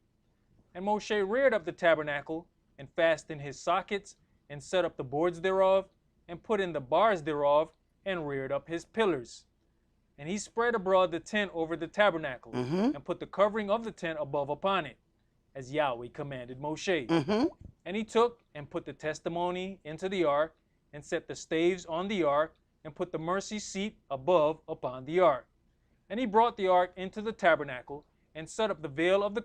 And Moshe reared up the tabernacle, and fastened his sockets, and set up the boards thereof, and put in the bars thereof, and reared up his pillars. And he spread abroad the tent over the tabernacle, and put the covering of the tent above upon it, as Yahweh commanded Moshe. And he took and put the testimony into the ark, and set the staves on the ark, and put the mercy seat above upon the ark. And he brought the ark into the tabernacle, and set up the veil of the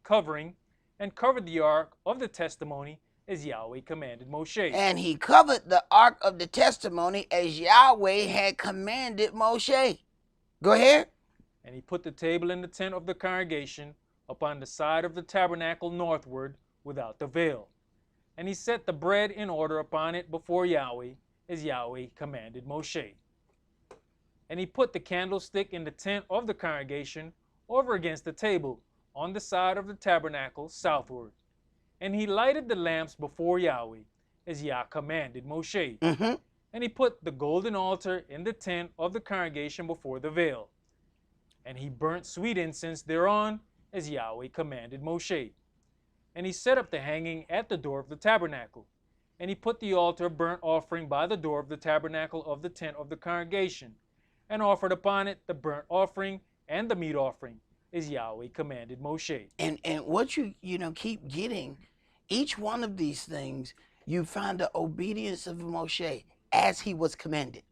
covering, and covered the ark of the testimony, as Yahweh commanded Moshe. And he covered the ark of the testimony as Yahweh had commanded Moshe. Go ahead. And he put the table in the tent of the congregation upon the side of the tabernacle northward without the veil. And he set the bread in order upon it before Yahweh, as Yahweh commanded Moshe. And he put the candlestick in the tent of the congregation over against the table on the side of the tabernacle southward. And he lighted the lamps before Yahweh, as Yah commanded Moshe. And he put the golden altar in the tent of the congregation before the veil. And he burnt sweet incense thereon, as Yahweh commanded Moshe. And he set up the hanging at the door of the tabernacle. And he put the altar of burnt offering by the door of the tabernacle of the tent of the congregation, and offered upon it the burnt offering and the meat offering, as Yahweh commanded Moshe. And what you keep getting, each one of these things, you find the obedience of Moshe as he was commanded.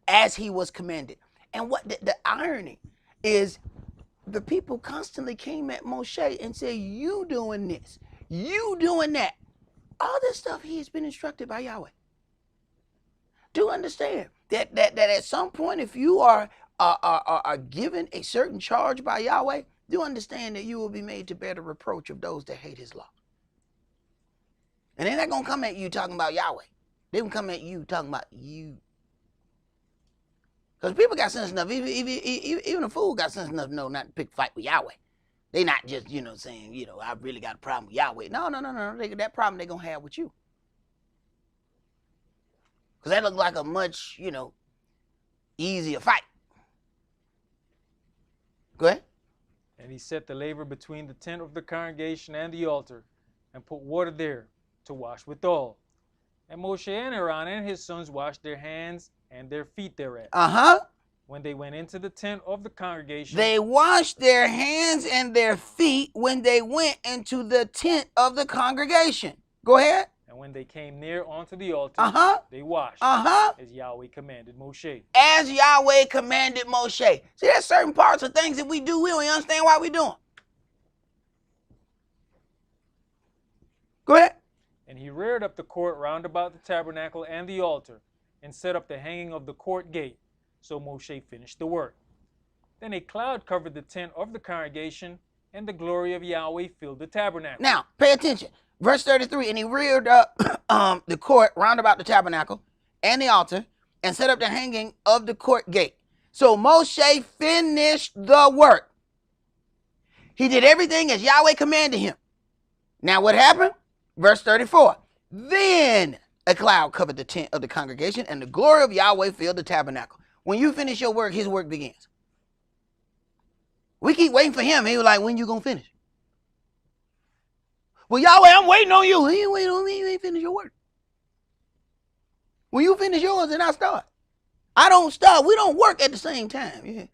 As he was commanded. And what the irony is, the people constantly came at Moshe and said, you doing this, you doing that. All this stuff he has been instructed by Yahweh. Do understand that at some point, if you are given a certain charge by Yahweh, do understand that you will be made to bear the reproach of those that hate his law. And they're not going to come at you talking about Yahweh. They're going to come at you talking about you. Because people got sense enough, even a fool got sense enough to know not to pick a fight with Yahweh. They not just, saying, I really got a problem with Yahweh. No. That problem they're going to have with you. Because that looks like a much, easier fight. Go ahead. And he set the laver between the tent of the congregation and the altar, and put water there to wash withal. And Moshe and Aaron and his sons washed their hands and their feet thereat. When they went into the tent of the congregation. They washed their hands and their feet when they went into the tent of the congregation. Go ahead. And when they came near unto the altar, they washed, as Yahweh commanded Moshe. As Yahweh commanded Moshe. See, there's certain parts of things that we do, we don't understand why we're doing. Go ahead. And he reared up the court round about the tabernacle and the altar, and set up the hanging of the court gate. So Moshe finished the work. Then a cloud covered the tent of the congregation, and the glory of Yahweh filled the tabernacle. Now, pay attention. Verse 33, and he reared up the court round about the tabernacle and the altar, and set up the hanging of the court gate. So Moshe finished the work. He did everything as Yahweh commanded him. Now what happened? Verse 34, then a cloud covered the tent of the congregation, and the glory of Yahweh filled the tabernacle. When you finish your work, his work begins. We keep waiting for him. He was like, when you going to finish? Well, Yahweh, I'm waiting on you. He ain't waiting on me. You ain't finished your work. When you finish yours, then I start. I don't start. We don't work at the same time. Yeah.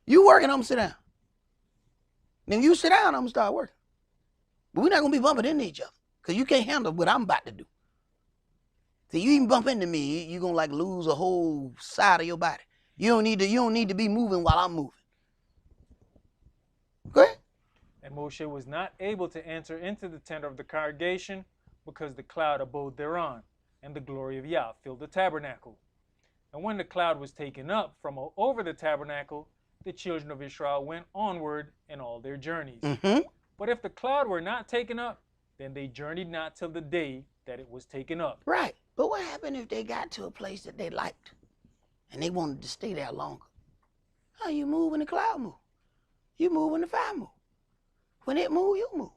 You working, I'm going to sit down. Then you sit down, I'm going to start working. But we're not going to be bumping into each other because you can't handle what I'm about to do. See, you even bump into me, you're going to like lose a whole side of your body. You don't need to be moving while I'm moving. Go ahead. And Moshe was not able to enter into the tent of the congregation because the cloud abode thereon, and the glory of Yah filled the tabernacle. And when the cloud was taken up from over the tabernacle, the children of Israel went onward in all their journeys. But if the cloud were not taken up, then they journeyed not till the day that it was taken up. Right. But what happened if they got to a place that they liked and they wanted to stay there longer? Oh, you move when the cloud move. You move when the fire move. When it move, you move.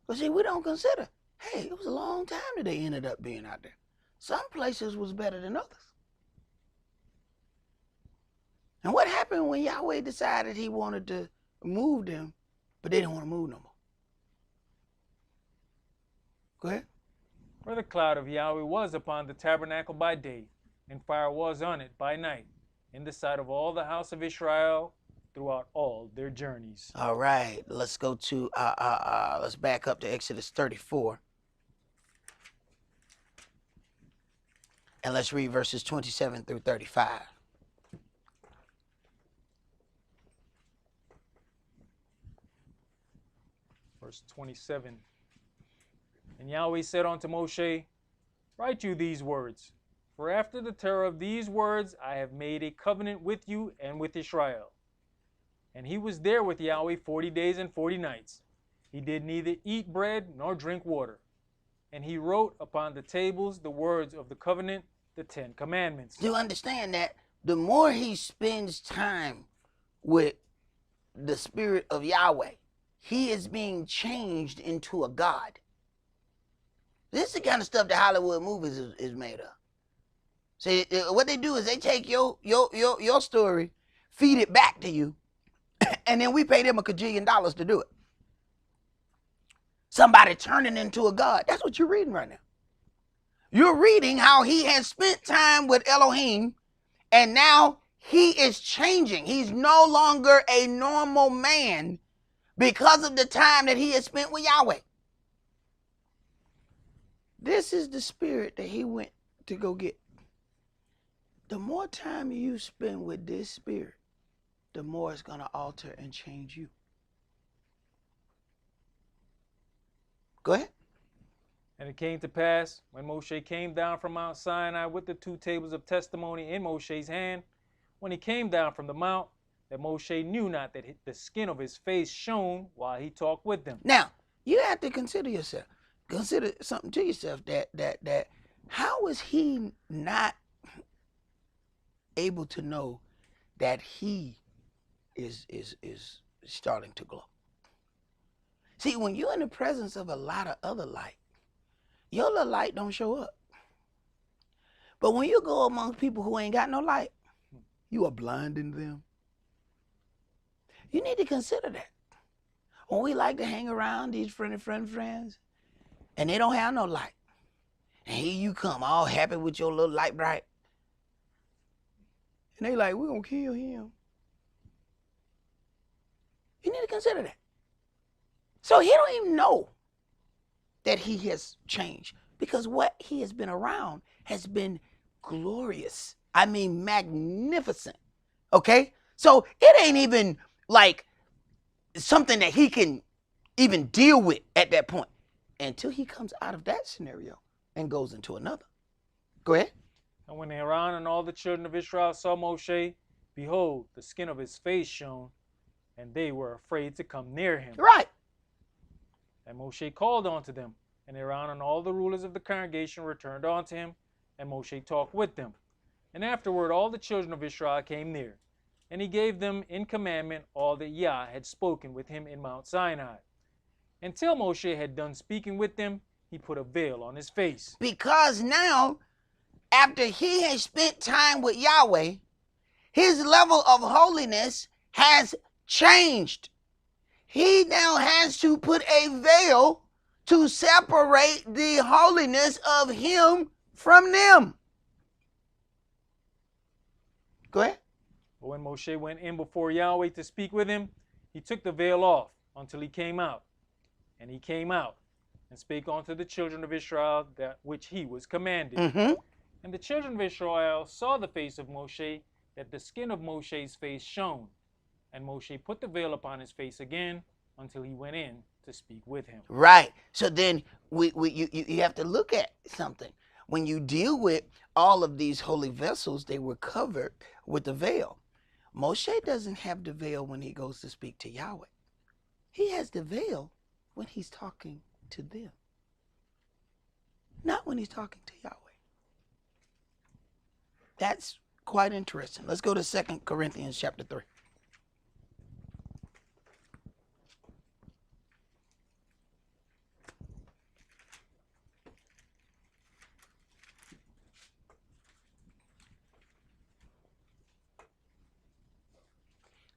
But see, we don't consider, hey, it was a long time that they ended up being out there. Some places was better than others. And what happened when Yahweh decided he wanted to move them, but they didn't want to move no more? Go ahead. For the cloud of Yahweh was upon the tabernacle by day, and fire was on it by night, in the sight of all the house of Israel throughout all their journeys. All right, let's go to, let's back up to Exodus 34. And let's read verses 27 through 35. Verse 27. And Yahweh said unto Moshe, write you these words, for after the terror of these words I have made a covenant with you and with Israel. And he was there with Yahweh 40 days and 40 nights. He did neither eat bread nor drink water. And he wrote upon the tables the words of the covenant, the 10 commandments. Do you understand that the more he spends time with the spirit of Yahweh, he is being changed into a God. This is the kind of stuff that Hollywood movies is made of. See, what they do is they take your story, feed it back to you, and then we pay them $1 kajillion to do it. Somebody turning into a God. That's what you're reading right now. You're reading how he has spent time with Elohim, and now he is changing. He's no longer a normal man because of the time that he has spent with Yahweh. This is the spirit that he went to go get. The more time you spend with this spirit, the more it's going to alter and change you. Go ahead. And it came to pass, when Moshe came down from Mount Sinai with the 2 tables of testimony in Moshe's hand, when he came down from the mount, that Moshe knew not that the skin of his face shone while he talked with them. Now, you have to consider yourself. Consider something to yourself that how is he not able to know that he is starting to glow? See, when you're in the presence of a lot of other light, your little light don't show up. But when you go amongst people who ain't got no light, you are blinding them. You need to consider that. When we like to hang around these friends, and they don't have no light, and here you come all happy with your little light bright, and they like, we're going to kill him. You need to consider that. So he don't even know that he has changed, because what he has been around has been glorious. I mean, magnificent. Okay? So it ain't even like something that he can even deal with at that point until he comes out of that scenario and goes into another. Go ahead. And when Aaron and all the children of Israel saw Moshe, behold, the skin of his face shone, and they were afraid to come near him. Right. And Moshe called unto them, and Aaron and all the rulers of the congregation returned unto him, and Moshe talked with them. And afterward all the children of Israel came near, and he gave them in commandment all that Yah had spoken with him in Mount Sinai. Until Moshe had done speaking with them, he put a veil on his face. Because now, after he has spent time with Yahweh, his level of holiness has changed. He now has to put a veil to separate the holiness of him from them. Go ahead. But when Moshe went in before Yahweh to speak with him, he took the veil off, until he came out. And he came out, and spake unto the children of Israel that which he was commanded. Mm-hmm. And the children of Israel saw the face of Moshe, that the skin of Moshe's face shone. And Moshe put the veil upon his face again, until he went in to speak with him. Right. So then you have to look at something. When you deal with all of these holy vessels, they were covered with the veil. Moshe doesn't have the veil when he goes to speak to Yahweh. He has the veil when he's talking to them, not when he's talking to Yahweh. That's quite interesting. Let's go to 2 Corinthians chapter 3.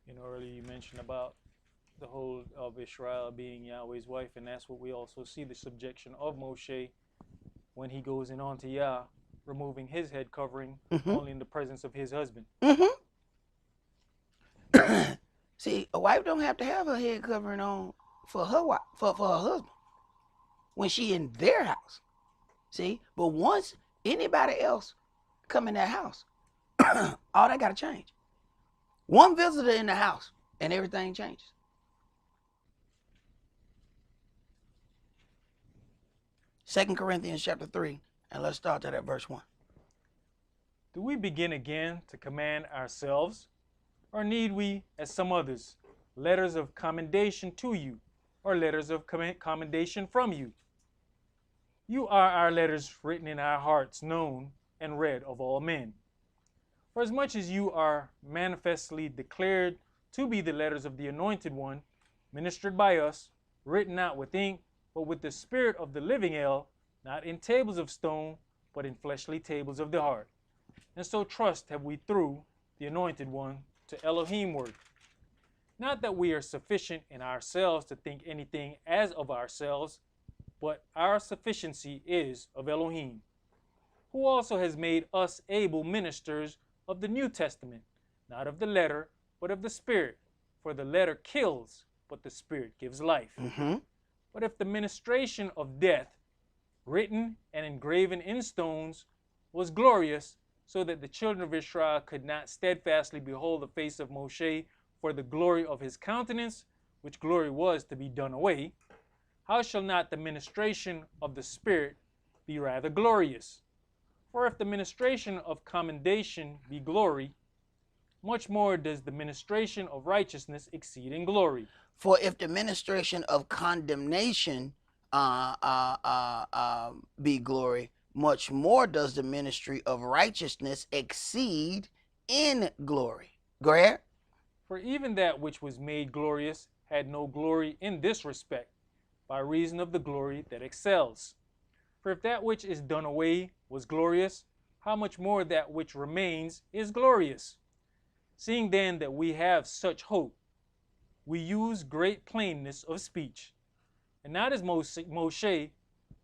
You know, earlier you mentioned about the whole of Israel being Yahweh's wife, and that's what we also see, the subjection of Moshe when he goes in onto Yah, removing his head covering only in the presence of his husband. See, a wife don't have to have her head covering on for her wife, for her husband when she in their house. See, but once anybody else come in that house, all that got to change. One visitor in the house and everything changes. Second Corinthians chapter 3, and let's start at verse 1. Do we begin again to command ourselves, or need we, as some others, letters of commendation to you, or letters of commendation from you? You are our letters written in our hearts, known and read of all men. For as much as you are manifestly declared to be the letters of the Anointed One, ministered by us, written not with ink, but with the Spirit of the living El, not in tables of stone, but in fleshly tables of the heart. And so trust have we through the Anointed One to Elohimward. Not that we are sufficient in ourselves to think anything as of ourselves, but our sufficiency is of Elohim, who also has made us able ministers of the New Testament, not of the letter, but of the Spirit. For the letter kills, but the Spirit gives life. But if the ministration of death, written and engraven in stones, was glorious, so that the children of Israel could not steadfastly behold the face of Moshe for the glory of his countenance, which glory was to be done away, how shall not the ministration of the Spirit be rather glorious? For if the ministration of commendation be glory, much more does the ministration of righteousness exceed in glory. For if the ministration of condemnation be glory, much more does the ministry of righteousness exceed in glory. Go ahead. For even that which was made glorious had no glory in this respect, by reason of the glory that excels. For if that which is done away was glorious, how much more that which remains is glorious? Seeing then that we have such hope, we use great plainness of speech, and not as Moshe,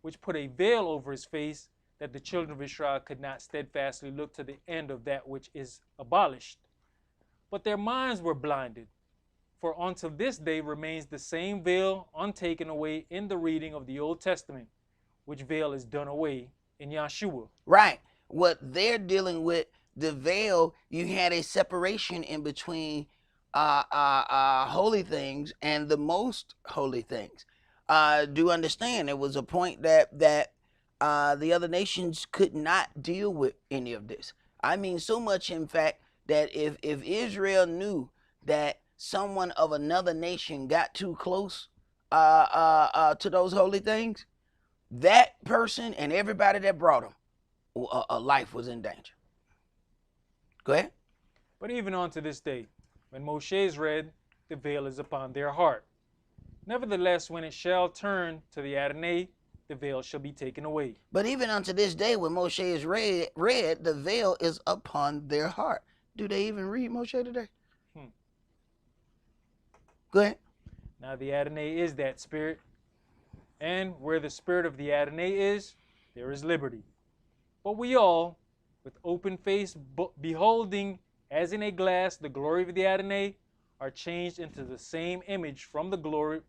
which put a veil over his face, that the children of Israel could not steadfastly look to the end of that which is abolished. But their minds were blinded, for until this day remains the same veil untaken away in the reading of the Old Testament, which veil is done away in Yahshua. Right. What they're dealing with, the veil, you had a separation in between holy things and the most holy things. Do understand there was a point that the other nations could not deal with any of this. I mean, so much, in fact, that if Israel knew that someone of another nation got too close to those holy things, that person and everybody that brought them, a life was in danger. Go ahead. But even unto this day, when Moshe is read, the veil is upon their heart. Nevertheless, when it shall turn to the Adonai, the veil shall be taken away. But even unto this day, when Moshe is read, the veil is upon their heart. Do they even read Moshe today? Go ahead. Now the Adonai is that Spirit, and where the Spirit of the Adonai is, there is liberty. But we all, with open face, beholding as in a glass the glory of the Adonai, are changed into the same image from glory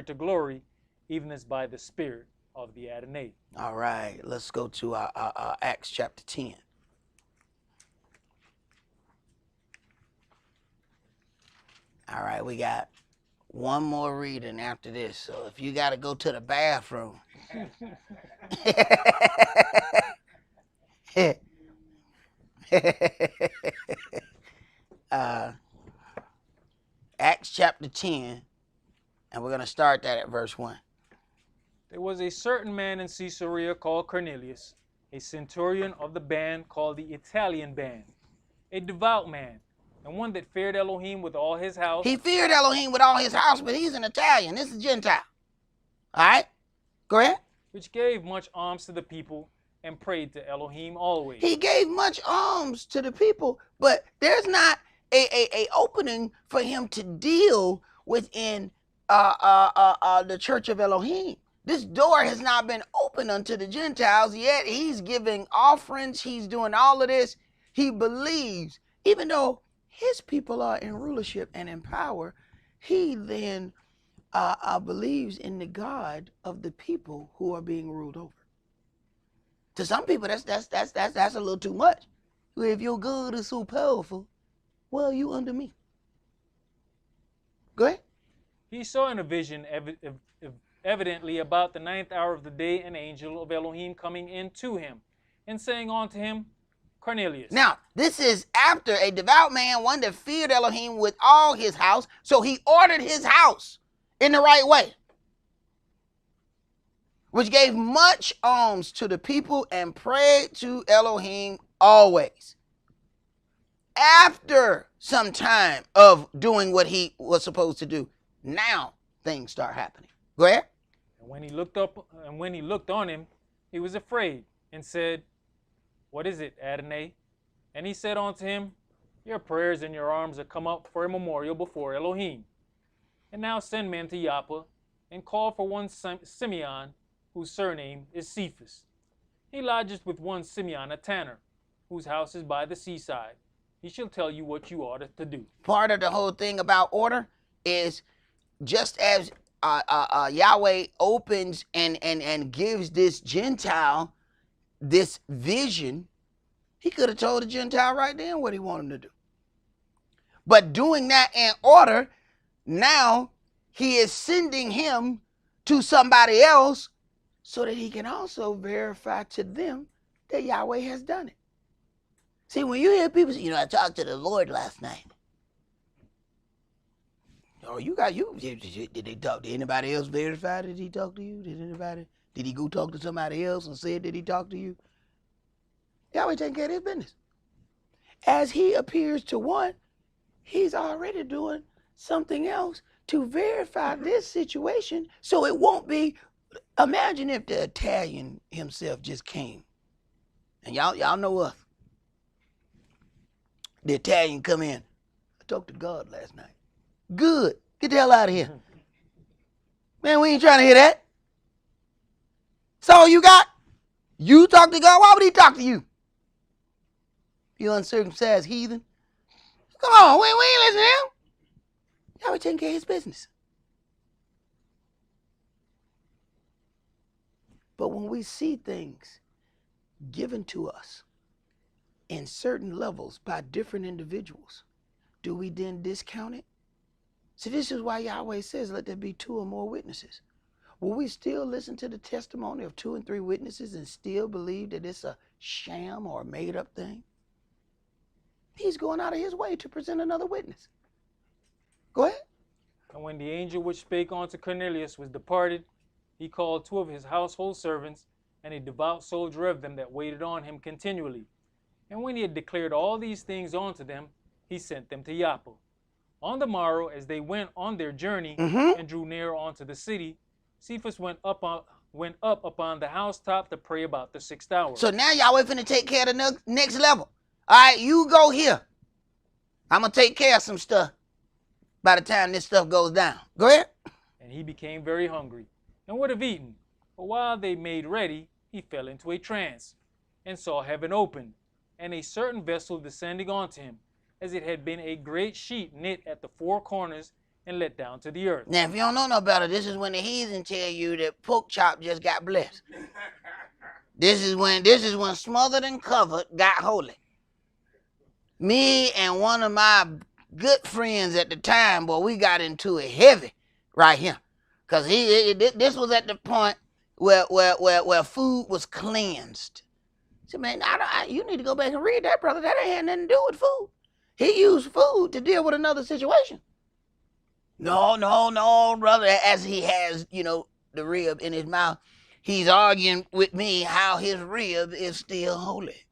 to glory, even as by the Spirit of the Adonai. All right, let's go to Acts chapter 10. All right, we got one more reading after this. So if you got to go to the bathroom. Acts chapter 10, and we're going to start that at verse 1. There was a certain man in Caesarea called Cornelius, a centurion of the band called the Italian band, a devout man, and one that feared Elohim with all his house. He feared Elohim with all his house, but he's an Italian. This is Gentile. All right? Go ahead. Which gave much alms to the people and prayed to Elohim always. He gave much alms to the people, but there's not a opening for him to deal within the church of Elohim. This door has not been opened unto the Gentiles, yet he's giving offerings. He's doing all of this. He believes, even though his people are in rulership and in power, he then believes in the God of the people who are being ruled over. To some people, that's a little too much. If your God is so powerful, well, you under me. Go ahead. He saw in a vision, evidently about the 9th hour of the day, an angel of Elohim coming in to him and saying unto him, Cornelius. Now, this is after a devout man, one that feared Elohim with all his house. So he ordered his house in the right way, which gave much alms to the people and prayed to Elohim always. After some time of doing what he was supposed to do, now things start happening. Go ahead. And when he looked on him, he was afraid and said, What is it, Adonai? And he said unto him, Your prayers and your alms are come up for a memorial before Elohim. And now send men to Joppa and call for one Simeon, whose surname is Cephas. He lodges with one Simeon, a tanner, whose house is by the seaside. He shall tell you what you ought to do. Part of the whole thing about order is just as Yahweh opens and gives this Gentile this vision, he could have told the Gentile right then what he wanted him to do. But doing that in order, now he is sending him to somebody else so that he can also verify to them that Yahweh has done it. See, when you hear people say, I talked to the Lord last night. Oh, did they talk to anybody else verify that he talked to you? Did he go talk to somebody else and said that he talked to you? Yahweh taking care of his business. As he appears to one, he's already doing something else to verify this situation so it won't be. Imagine if the Italian himself just came. And y'all know us. The Italian come in. I talked to God last night. Good. Get the hell out of here. Man, we ain't trying to hear that. That's all you got? You talk to God? Why would he talk to you? You uncircumcised heathen. Come on, we ain't listening to him. Y'all taking care of his business. But when we see things given to us in certain levels by different individuals, do we then discount it? See, this is why Yahweh says, let there be 2 or more witnesses. Will we still listen to the testimony of 2 and 3 witnesses and still believe that it's a sham or a made-up thing? He's going out of his way to present another witness. Go ahead. And when the angel which spake unto Cornelius was departed, he called 2 of his household servants and a devout soldier of them that waited on him continually. And when he had declared all these things unto them, he sent them to Joppa. On the morrow, as they went on their journey and drew near unto the city, Cephas went up upon the housetop to pray about the 6th hour. So now Yahweh finna take care of the next level. All right, you go here. I'm going to take care of some stuff by the time this stuff goes down. Go ahead. And he became very hungry and would have eaten. But while they made ready, he fell into a trance and saw heaven open and a certain vessel descending onto him, as it had been a great sheet knit at the four corners and let down to the earth. Now, if you don't know no better, this is when the heathen tell you that pork chop just got blessed. This is when smothered and covered got holy. Me and one of my good friends at the time, boy, we got into it heavy right here. Because this was at the point where food was cleansed. I said, man, you need to go back and read that, brother. That ain't had nothing to do with food. He used food to deal with another situation. No, brother. As he has, the rib in his mouth, he's arguing with me how his rib is still holy.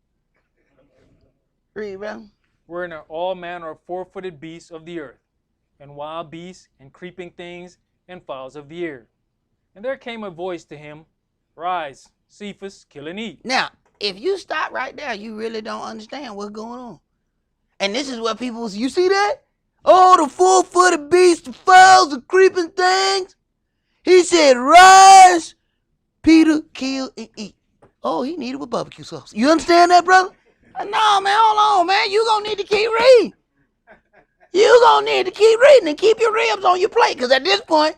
Read, brother. Wherein are all manner of four-footed beasts of the earth, and wild beasts, and creeping things, and fowls of the air. And there came a voice to him, Rise, Cephas, kill and eat. Now, if you stop right there, you really don't understand what's going on. And this is what people, you see that? Oh, the four-footed beasts, the fowls, the creeping things. He said, Rise, Peter, kill and eat. Oh, he needed with barbecue sauce. You understand that, brother? No, man, hold on, man. You're going to need to keep reading. You're going to need to keep reading and keep your ribs on your plate. Because at this point,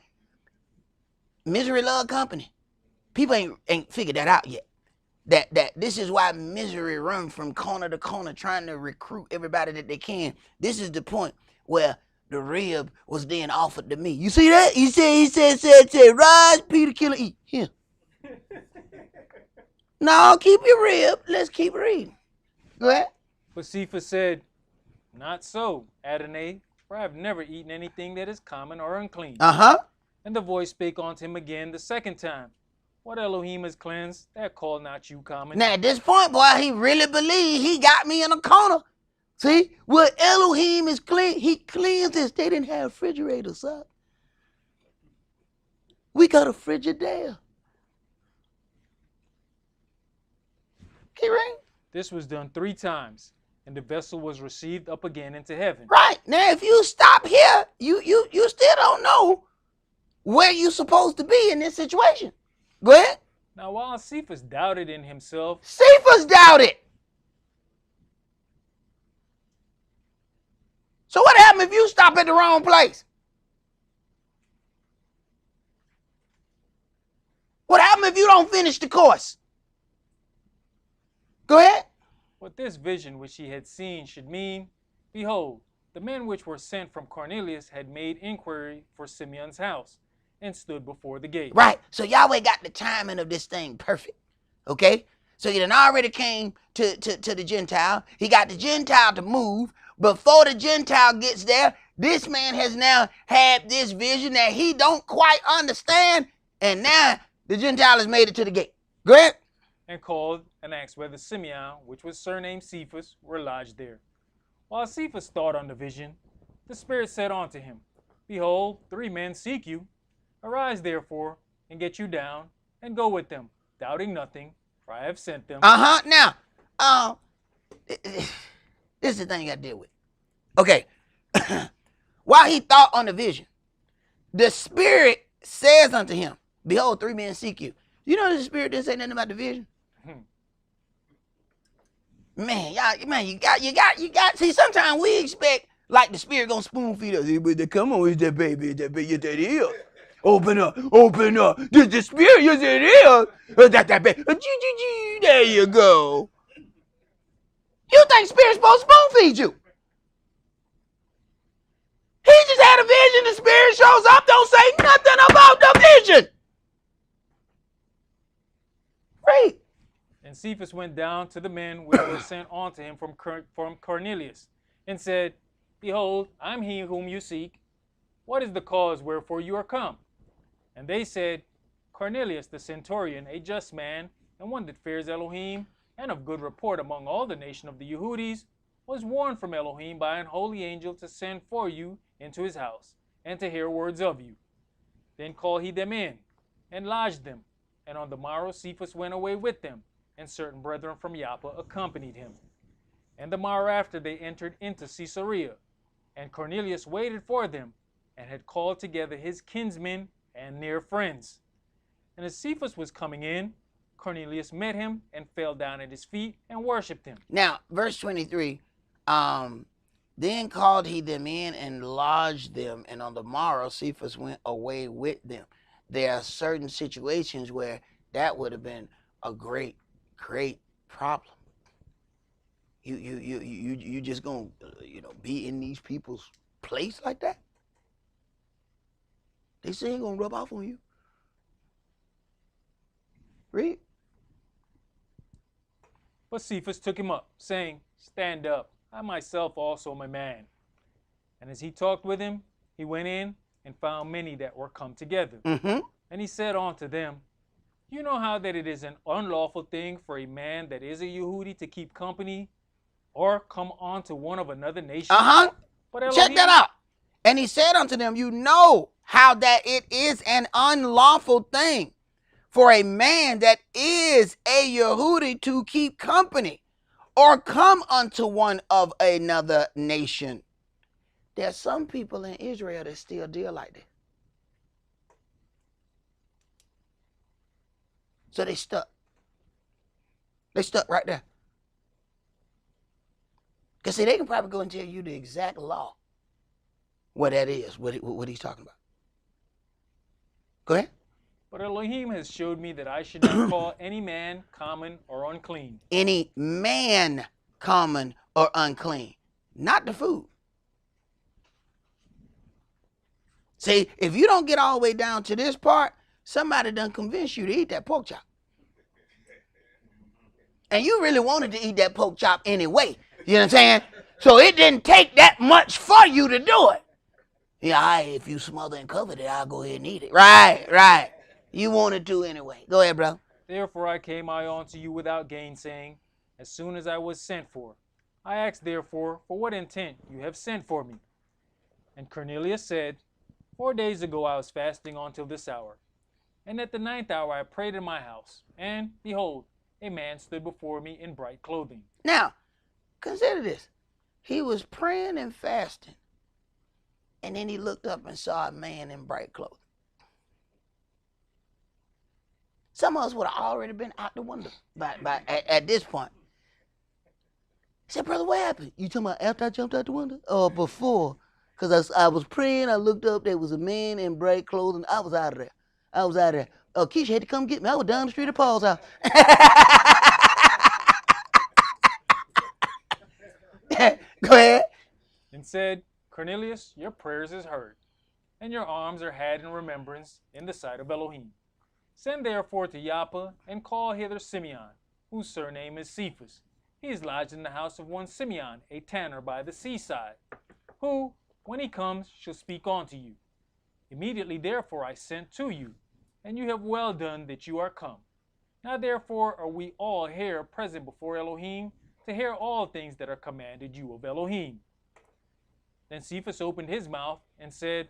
misery love company. People ain't figured that out yet. That this is why misery run from corner to corner trying to recruit everybody that they can. This is the point where the rib was then offered to me. You see that? He said, Rise, Peter, kill and eat. Here. No, keep your rib. Let's keep reading. Go ahead. But Cephas said, Not so, Adonai, for I have never eaten anything that is common or unclean. And the voice spake unto him again the second time, What Elohim has cleansed, that call not you common. Now at this point, boy, he really believed he got me in a corner. See, what Elohim is clean, he cleansed this. They didn't have refrigerators, son. We got a Frigidaire. Keep reading. This was done 3 times, and the vessel was received up again into heaven. Right. Now, if you stop here, you still don't know where you're supposed to be in this situation. Go ahead. Now, while Cephas doubted in himself, Cephas doubted. So what happens if you stop at the wrong place? What happens if you don't finish the course? Go ahead. What this vision which he had seen should mean, behold, the men which were sent from Cornelius had made inquiry for Simeon's house, and stood before the gate. Right. So Yahweh got the timing of this thing perfect. Okay? So he done already came to the Gentile. He got the Gentile to move. Before the Gentile gets there, this man has now had this vision that he don't quite understand. And now the Gentile has made it to the gate. Go ahead. And called and asked whether Simeon, which was surnamed Cephas, were lodged there. While Cephas thought on the vision, the Spirit said unto him, Behold, 3 men seek you. Arise therefore, and get you down, and go with them, doubting nothing, for I have sent them. Now, this is the thing you got to deal with. Okay. While he thought on the vision, the Spirit says unto him, Behold, 3 men seek you. You know the Spirit didn't say nothing about the vision? Man, you got. See, sometimes we expect like the Spirit gonna spoon feed us. Hey, but come on, it's that baby, it's that is. Open up. The Spirit, yes, it is. That baby. There you go. You think Spirit's supposed to spoon feed you? He just had a vision. The Spirit shows up. Don't say nothing about the vision. Right. And Cephas went down to the men which were sent unto him from Cornelius, and said, Behold, I am he whom you seek. What is the cause wherefore you are come? And they said, Cornelius the centurion, a just man, and one that fears Elohim, and of good report among all the nation of the Yehudis, was warned from Elohim by an holy angel to send for you into his house, and to hear words of you. Then called he them in, and lodged them. And on the morrow Cephas went away with them, and certain brethren from Joppa accompanied him. And the morrow after they entered into Caesarea, and Cornelius waited for them, and had called together his kinsmen and near friends. And as Cephas was coming in, Cornelius met him, and fell down at his feet, and worshipped him. Now, verse 23, Then called he them in and lodged them, and on the morrow Cephas went away with them. There are certain situations where that would have been a great problem. You just gonna be in these people's place like that? They say ain't gonna rub off on you. Read. But Cephas took him up, saying, Stand up, I myself also am a man. And as he talked with him, he went in and found many that were come together. Mm-hmm. And he said unto them, You know how that it is an unlawful thing for a man that is a Yehudi to keep company or come on to one of another nation? But Elohim, check that out. And he said unto them, you know how that it is an unlawful thing for a man that is a Yehudi to keep company or come unto one of another nation. There's some people in Israel that still deal like that. So they stuck. They stuck right there. Because see, they can probably go and tell you the exact law. What that is, what he's talking about. Go ahead. But Elohim has showed me that I should not call any man common or unclean. Any man common or unclean. Not the food. See, if you don't get all the way down to this part, somebody done convinced you to eat that pork chop. And you really wanted to eat that pork chop anyway. You know what I'm saying? So it didn't take that much for you to do it. Yeah, if you smother and cover it, I'll go ahead and eat it. Right. You wanted to anyway. Go ahead, bro. Therefore I came unto you without gainsaying, as soon as I was sent for. I asked therefore, for what intent you have sent for me? And Cornelius said, 4 days ago I was fasting until this hour. And at the 9th hour I prayed in my house, and behold, a man stood before me in bright clothing. Now, consider this. He was praying and fasting. And then he looked up and saw a man in bright clothing. Some of us would have already been out the window at this point. He said, brother, what happened? You talking about after I jumped out the window? Or before? Because I was praying, I looked up, there was a man in bright clothing. I was out of there. Keisha had to come get me. I was down the street at Paul's house. Go ahead. And said, Cornelius, your prayers is heard, and your alms are had in remembrance in the sight of Elohim. Send therefore to Joppa, and call hither Simeon, whose surname is Cephas. He is lodged in the house of one Simeon, a tanner by the seaside, who, when he comes, shall speak unto you. Immediately therefore I sent to you, and you have well done that you are come. Now therefore are we all here present before Elohim, to hear all things that are commanded you of Elohim. Then Cephas opened his mouth and said,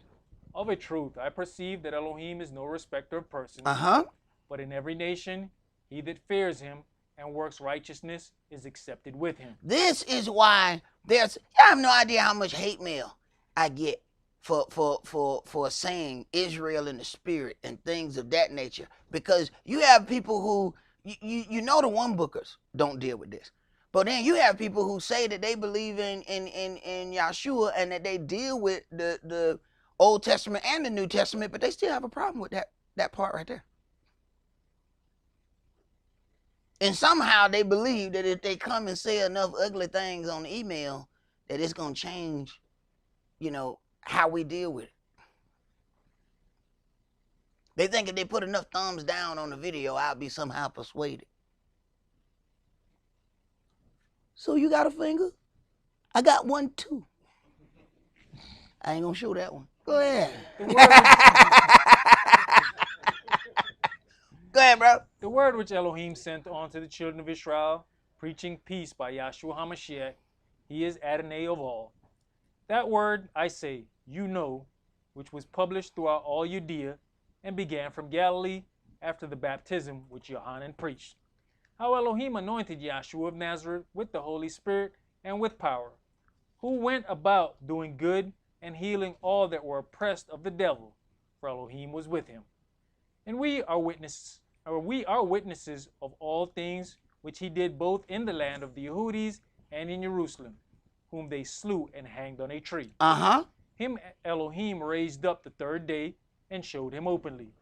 Of a truth, I perceive that Elohim is no respecter of persons, but in every nation, he that fears him and works righteousness is accepted with him. This is why I have no idea how much hate mail I get for saying Israel in the spirit and things of that nature. Because you have people who, you know the one bookers don't deal with this. But then you have people who say that they believe in Yahshua and that they deal with the Old Testament and the New Testament, but they still have a problem with that part right there. And somehow they believe that if they come and say enough ugly things on the email, that it's going to change, how we deal with it. They think if they put enough thumbs down on the video, I'll be somehow persuaded. So you got a finger? I got one too. I ain't gonna show that one. Go ahead. Go ahead, bro. The word which Elohim sent on to the children of Israel, preaching peace by Yahshua HaMashiach, he is Adonai of all. That word, I say, you know, which was published throughout all Judea and began from Galilee after the baptism which Yohanan preached. How Elohim anointed Yahshua of Nazareth with the Holy Spirit and with power, who went about doing good and healing all that were oppressed of the devil, for Elohim was with him. And we are witnesses of all things which he did both in the land of the Yehudis and in Jerusalem, whom they slew and hanged on a tree. Uh-huh. Him Elohim raised up the third day and showed him openly,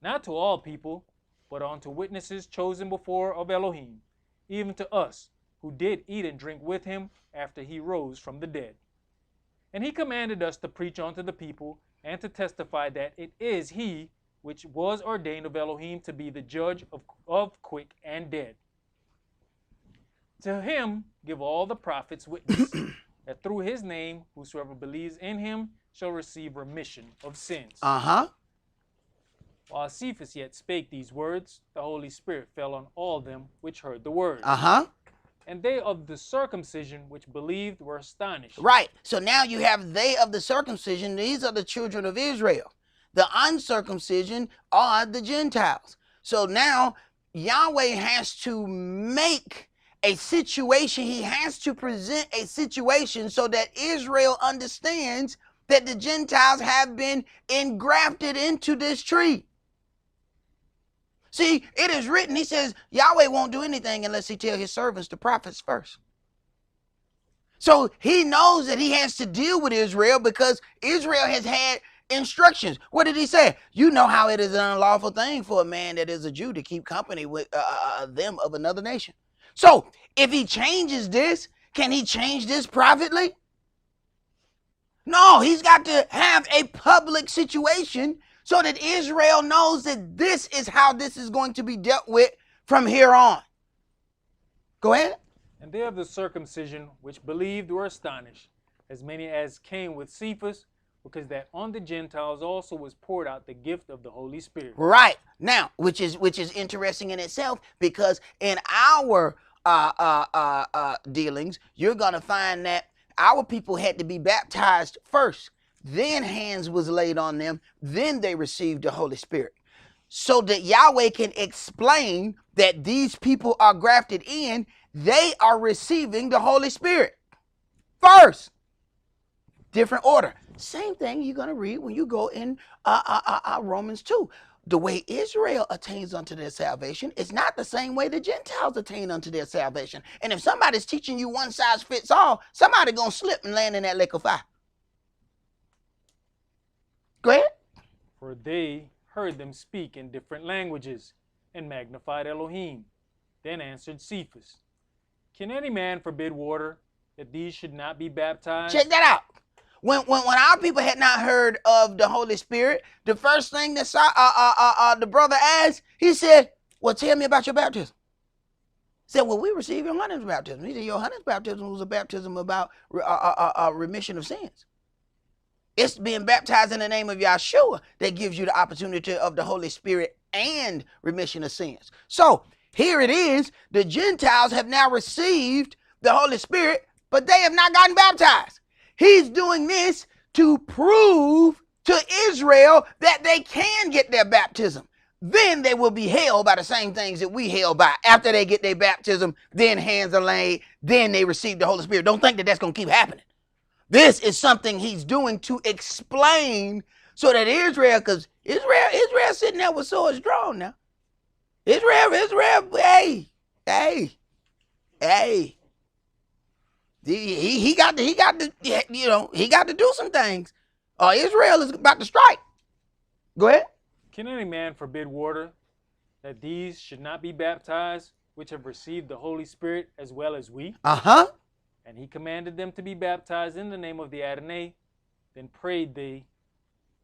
not to all people, but unto witnesses chosen before of Elohim, even to us, who did eat and drink with him after he rose from the dead. And he commanded us to preach unto the people, and to testify that it is he which was ordained of Elohim to be the judge of quick and dead. To him give all the prophets witness, that through his name whosoever believes in him shall receive remission of sins. Uh-huh. While Cephas yet spake these words, the Holy Spirit fell on all them which heard the word. Uh-huh. And they of the circumcision which believed were astonished. Right. So now you have they of the circumcision. These are the children of Israel. The uncircumcision are the Gentiles. So now Yahweh has to make a situation. He has to present a situation so that Israel understands that the Gentiles have been engrafted into this tree. See, it is written, he says, Yahweh won't do anything unless he tell his servants, the prophets, first. So he knows that he has to deal with Israel because Israel has had instructions. What did he say? You know how it is an unlawful thing for a man that is a Jew to keep company with them of another nation. So if he changes this, can he change this privately? No, he's got to have a public situation so that Israel knows that this is how this is going to be dealt with from here on. Go ahead. And they of the circumcision which believed were astonished, as many as came with Cephas, because that on the Gentiles also was poured out the gift of the Holy Spirit. Right. Now, which is interesting in itself, because in our dealings, you're going to find that our people had to be baptized first. Then hands was laid on them. Then they received the Holy Spirit. So that Yahweh can explain that these people are grafted in, they are receiving the Holy Spirit first. Different order. Same thing you're going to read when you go in Romans 2. The way Israel attains unto their salvation is not the same way the Gentiles attain unto their salvation. And if somebody's teaching you one size fits all, somebody going to slip and land in that lake of fire. Go ahead. For they heard them speak in different languages, and magnified Elohim. Then answered Cephas, Can any man forbid water, that these should not be baptized? Check that out. When our people had not heard of the Holy Spirit, the first thing that the brother asked, he said, well, tell me about your baptism. He said, well, we received Yohanan's baptism. He said, Yohanan's baptism was a baptism about remission of sins. It's being baptized in the name of Yahshua that gives you the opportunity of the Holy Spirit and remission of sins. So here it is. The Gentiles have now received the Holy Spirit, but they have not gotten baptized. He's doing this to prove to Israel that they can get their baptism. Then they will be held by the same things that we held by. After they get their baptism, then hands are laid, then they receive the Holy Spirit. Don't think that that's going to keep happening. This is something he's doing to explain so that Israel, because Israel sitting there with swords drawn now. Israel, hey. He got to do some things. Israel is about to strike. Go ahead. Can any man forbid water, that these should not be baptized, which have received the Holy Spirit as well as we? Uh-huh. And he commanded them to be baptized in the name of the Adonai. Then prayed they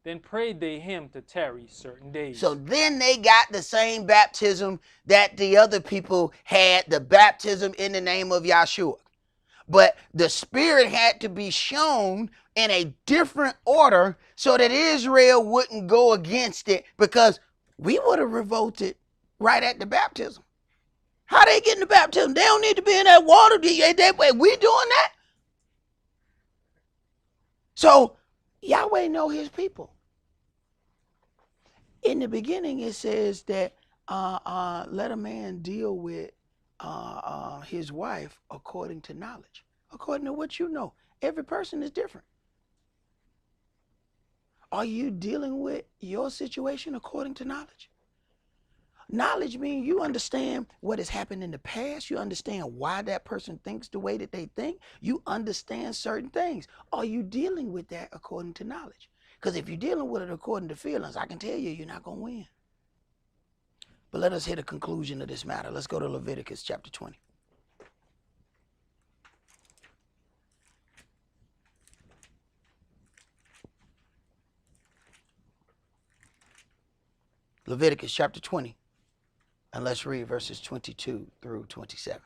him to tarry certain days. So then they got the same baptism that the other people had, the baptism in the name of Yahshua. But the Spirit had to be shown in a different order so that Israel wouldn't go against it, because we would have revolted right at the baptism. How they getting the baptism? They don't need to be in that water. We doing that? So Yahweh know his people. In the beginning, it says that let a man deal with his wife according to knowledge, according to what you know. Every person is different. Are you dealing with your situation according to knowledge? knowledge means you understand what has happened in the past. You understand why that person thinks the way that they think. You understand certain things. Are you dealing with that according to knowledge? Because if you're dealing with it according to feelings, I can tell you, you're not going to win. But let us hit a conclusion of this matter. Let's go to Leviticus chapter 20. Leviticus chapter 20. And let's read verses 22 through 27.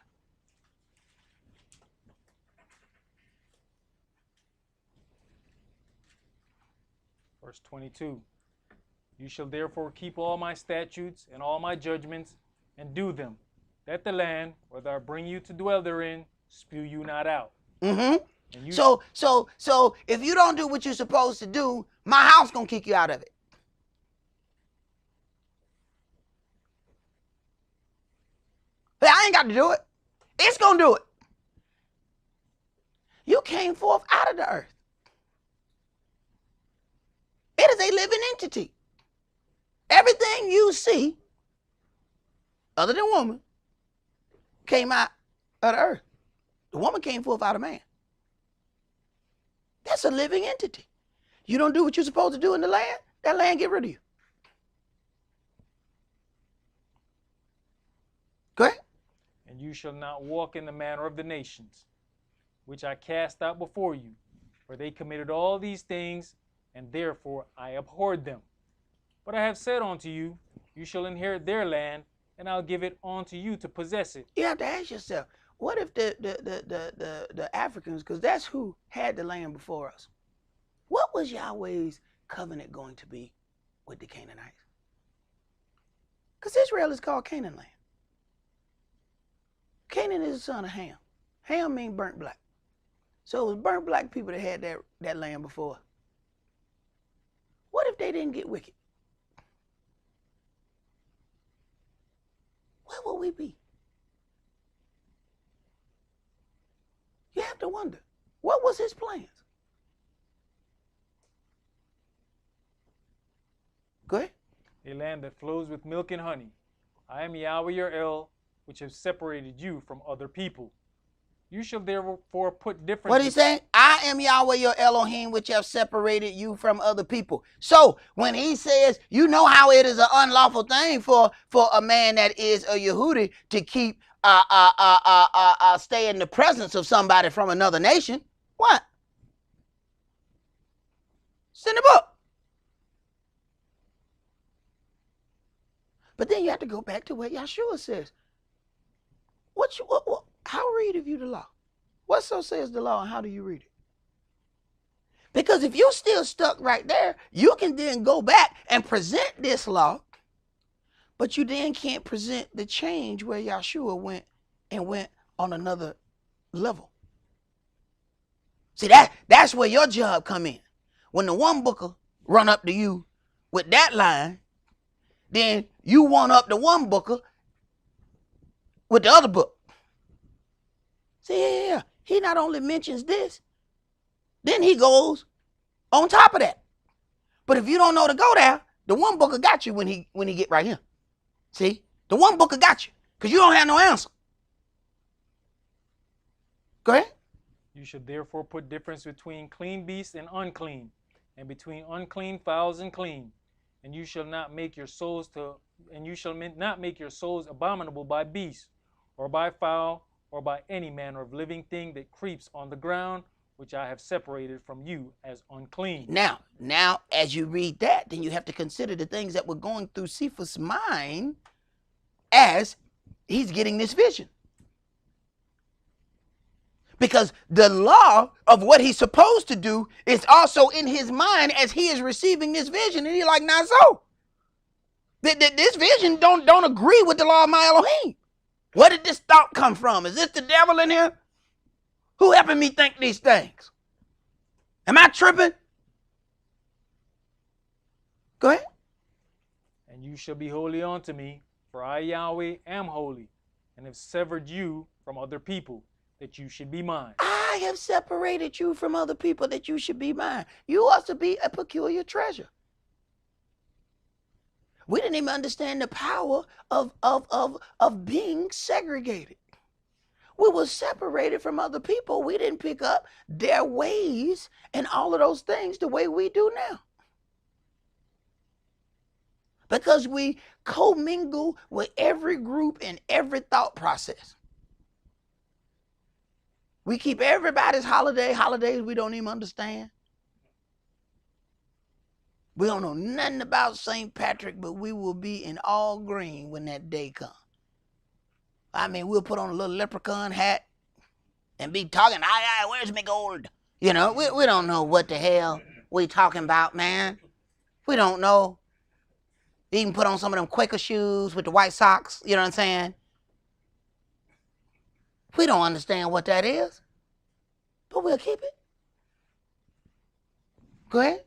Verse 22. You shall therefore keep all my statutes and all my judgments and do them, that the land, whether I bring you to dwell therein, spew you not out. Mm-hmm. So if you don't do what you're supposed to do, my house gonna kick you out of it. But I ain't got to do it. It's gonna do it. You came forth out of the earth. It is a living entity. Everything you see, other than woman, came out of the earth. The woman came forth out of man. That's a living entity. You don't do what you're supposed to do in the land, that land get rid of you. Go ahead. And you shall not walk in the manner of the nations, which I cast out before you, for they committed all these things, and therefore I abhorred them. But I have said unto you, you shall inherit their land, and I'll give it unto you to possess it. You have to ask yourself, what if the Africans, because that's who had the land before us, what was Yahweh's covenant going to be with the Canaanites? Because Israel is called Canaan land. Canaan is the son of Ham. Ham means burnt black. So it was burnt black people that had that land before. What if they didn't get wicked? Where would we be? You have to wonder, what was his plans? Go ahead. A land that flows with milk and honey. I am Yahweh your El, which have separated you from other people. You shall therefore put differences. What he's saying? I am Yahweh your Elohim, which have separated you from other people. So when he says, you know how it is an unlawful thing for a man that is a Yehudi to keep stay in the presence of somebody from another nation. What? It's in the book. But then you have to go back to what Yahshua says. How readeth you the law? What so says the law, and how do you read it? Because if you're still stuck right there, you can then go back and present this law, but you then can't present the change where Yahshua went on another level. See, that's where your job come in. When the one booker run up to you with that line, then you one up the one booker with the other book. See, yeah. He not only mentions this, then he goes on top of that. But if you don't know to go there, the one booker got you when he get right here. See, the one booker got you because you don't have no answer. Go ahead. You should therefore put difference between clean beasts and unclean, and between unclean fowls and clean. And you shall not make your souls abominable by beasts, or by fowl, or by any manner of living thing that creeps on the ground, which I have separated from you as unclean. Now, as you read that, then you have to consider the things that were going through Cephas' mind as he's getting this vision. Because the law of what he's supposed to do is also in his mind as he is receiving this vision. And he's like, not so. This vision don't agree with the law of my Elohim. Where did this thought come from? Is this the devil in here? Who helping me think these things? Am I tripping? Go ahead. And you shall be holy unto me, for I, Yahweh, am holy, and have severed you from other people, that you should be mine. I have separated you from other people, that you should be mine. You ought to be a peculiar treasure. We didn't even understand the power of being segregated. We were separated from other people. We didn't pick up their ways and all of those things the way we do now. Because we commingle with every group and every thought process. We keep everybody's holidays we don't even understand. We don't know nothing about St. Patrick, but we will be in all green when that day comes. I mean, we'll put on a little leprechaun hat and be talking, aye, where's me gold? You know, we don't know what the hell we talking about, man. We don't know. Even put on some of them Quaker shoes with the white socks, you know what I'm saying? We don't understand what that is, but we'll keep it. Go ahead.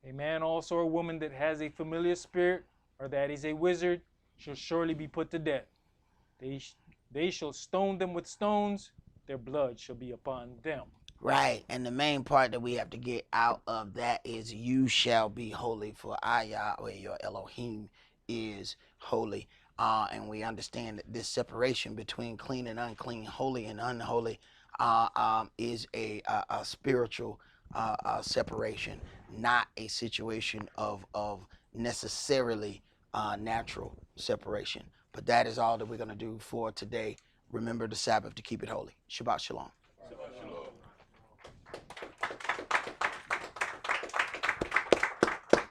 A man also or woman that has a familiar spirit, or that is a wizard, shall surely be put to death. They shall stone them with stones, their blood shall be upon them. Right, and the main part that we have to get out of that is you shall be holy, for I, Yahweh, your Elohim, is holy. And we understand that this separation between clean and unclean, holy and unholy, is a spiritual separation, not a situation of necessarily natural separation. But that is all that we're going to do for today. Remember the Sabbath to keep it holy. Shabbat Shalom.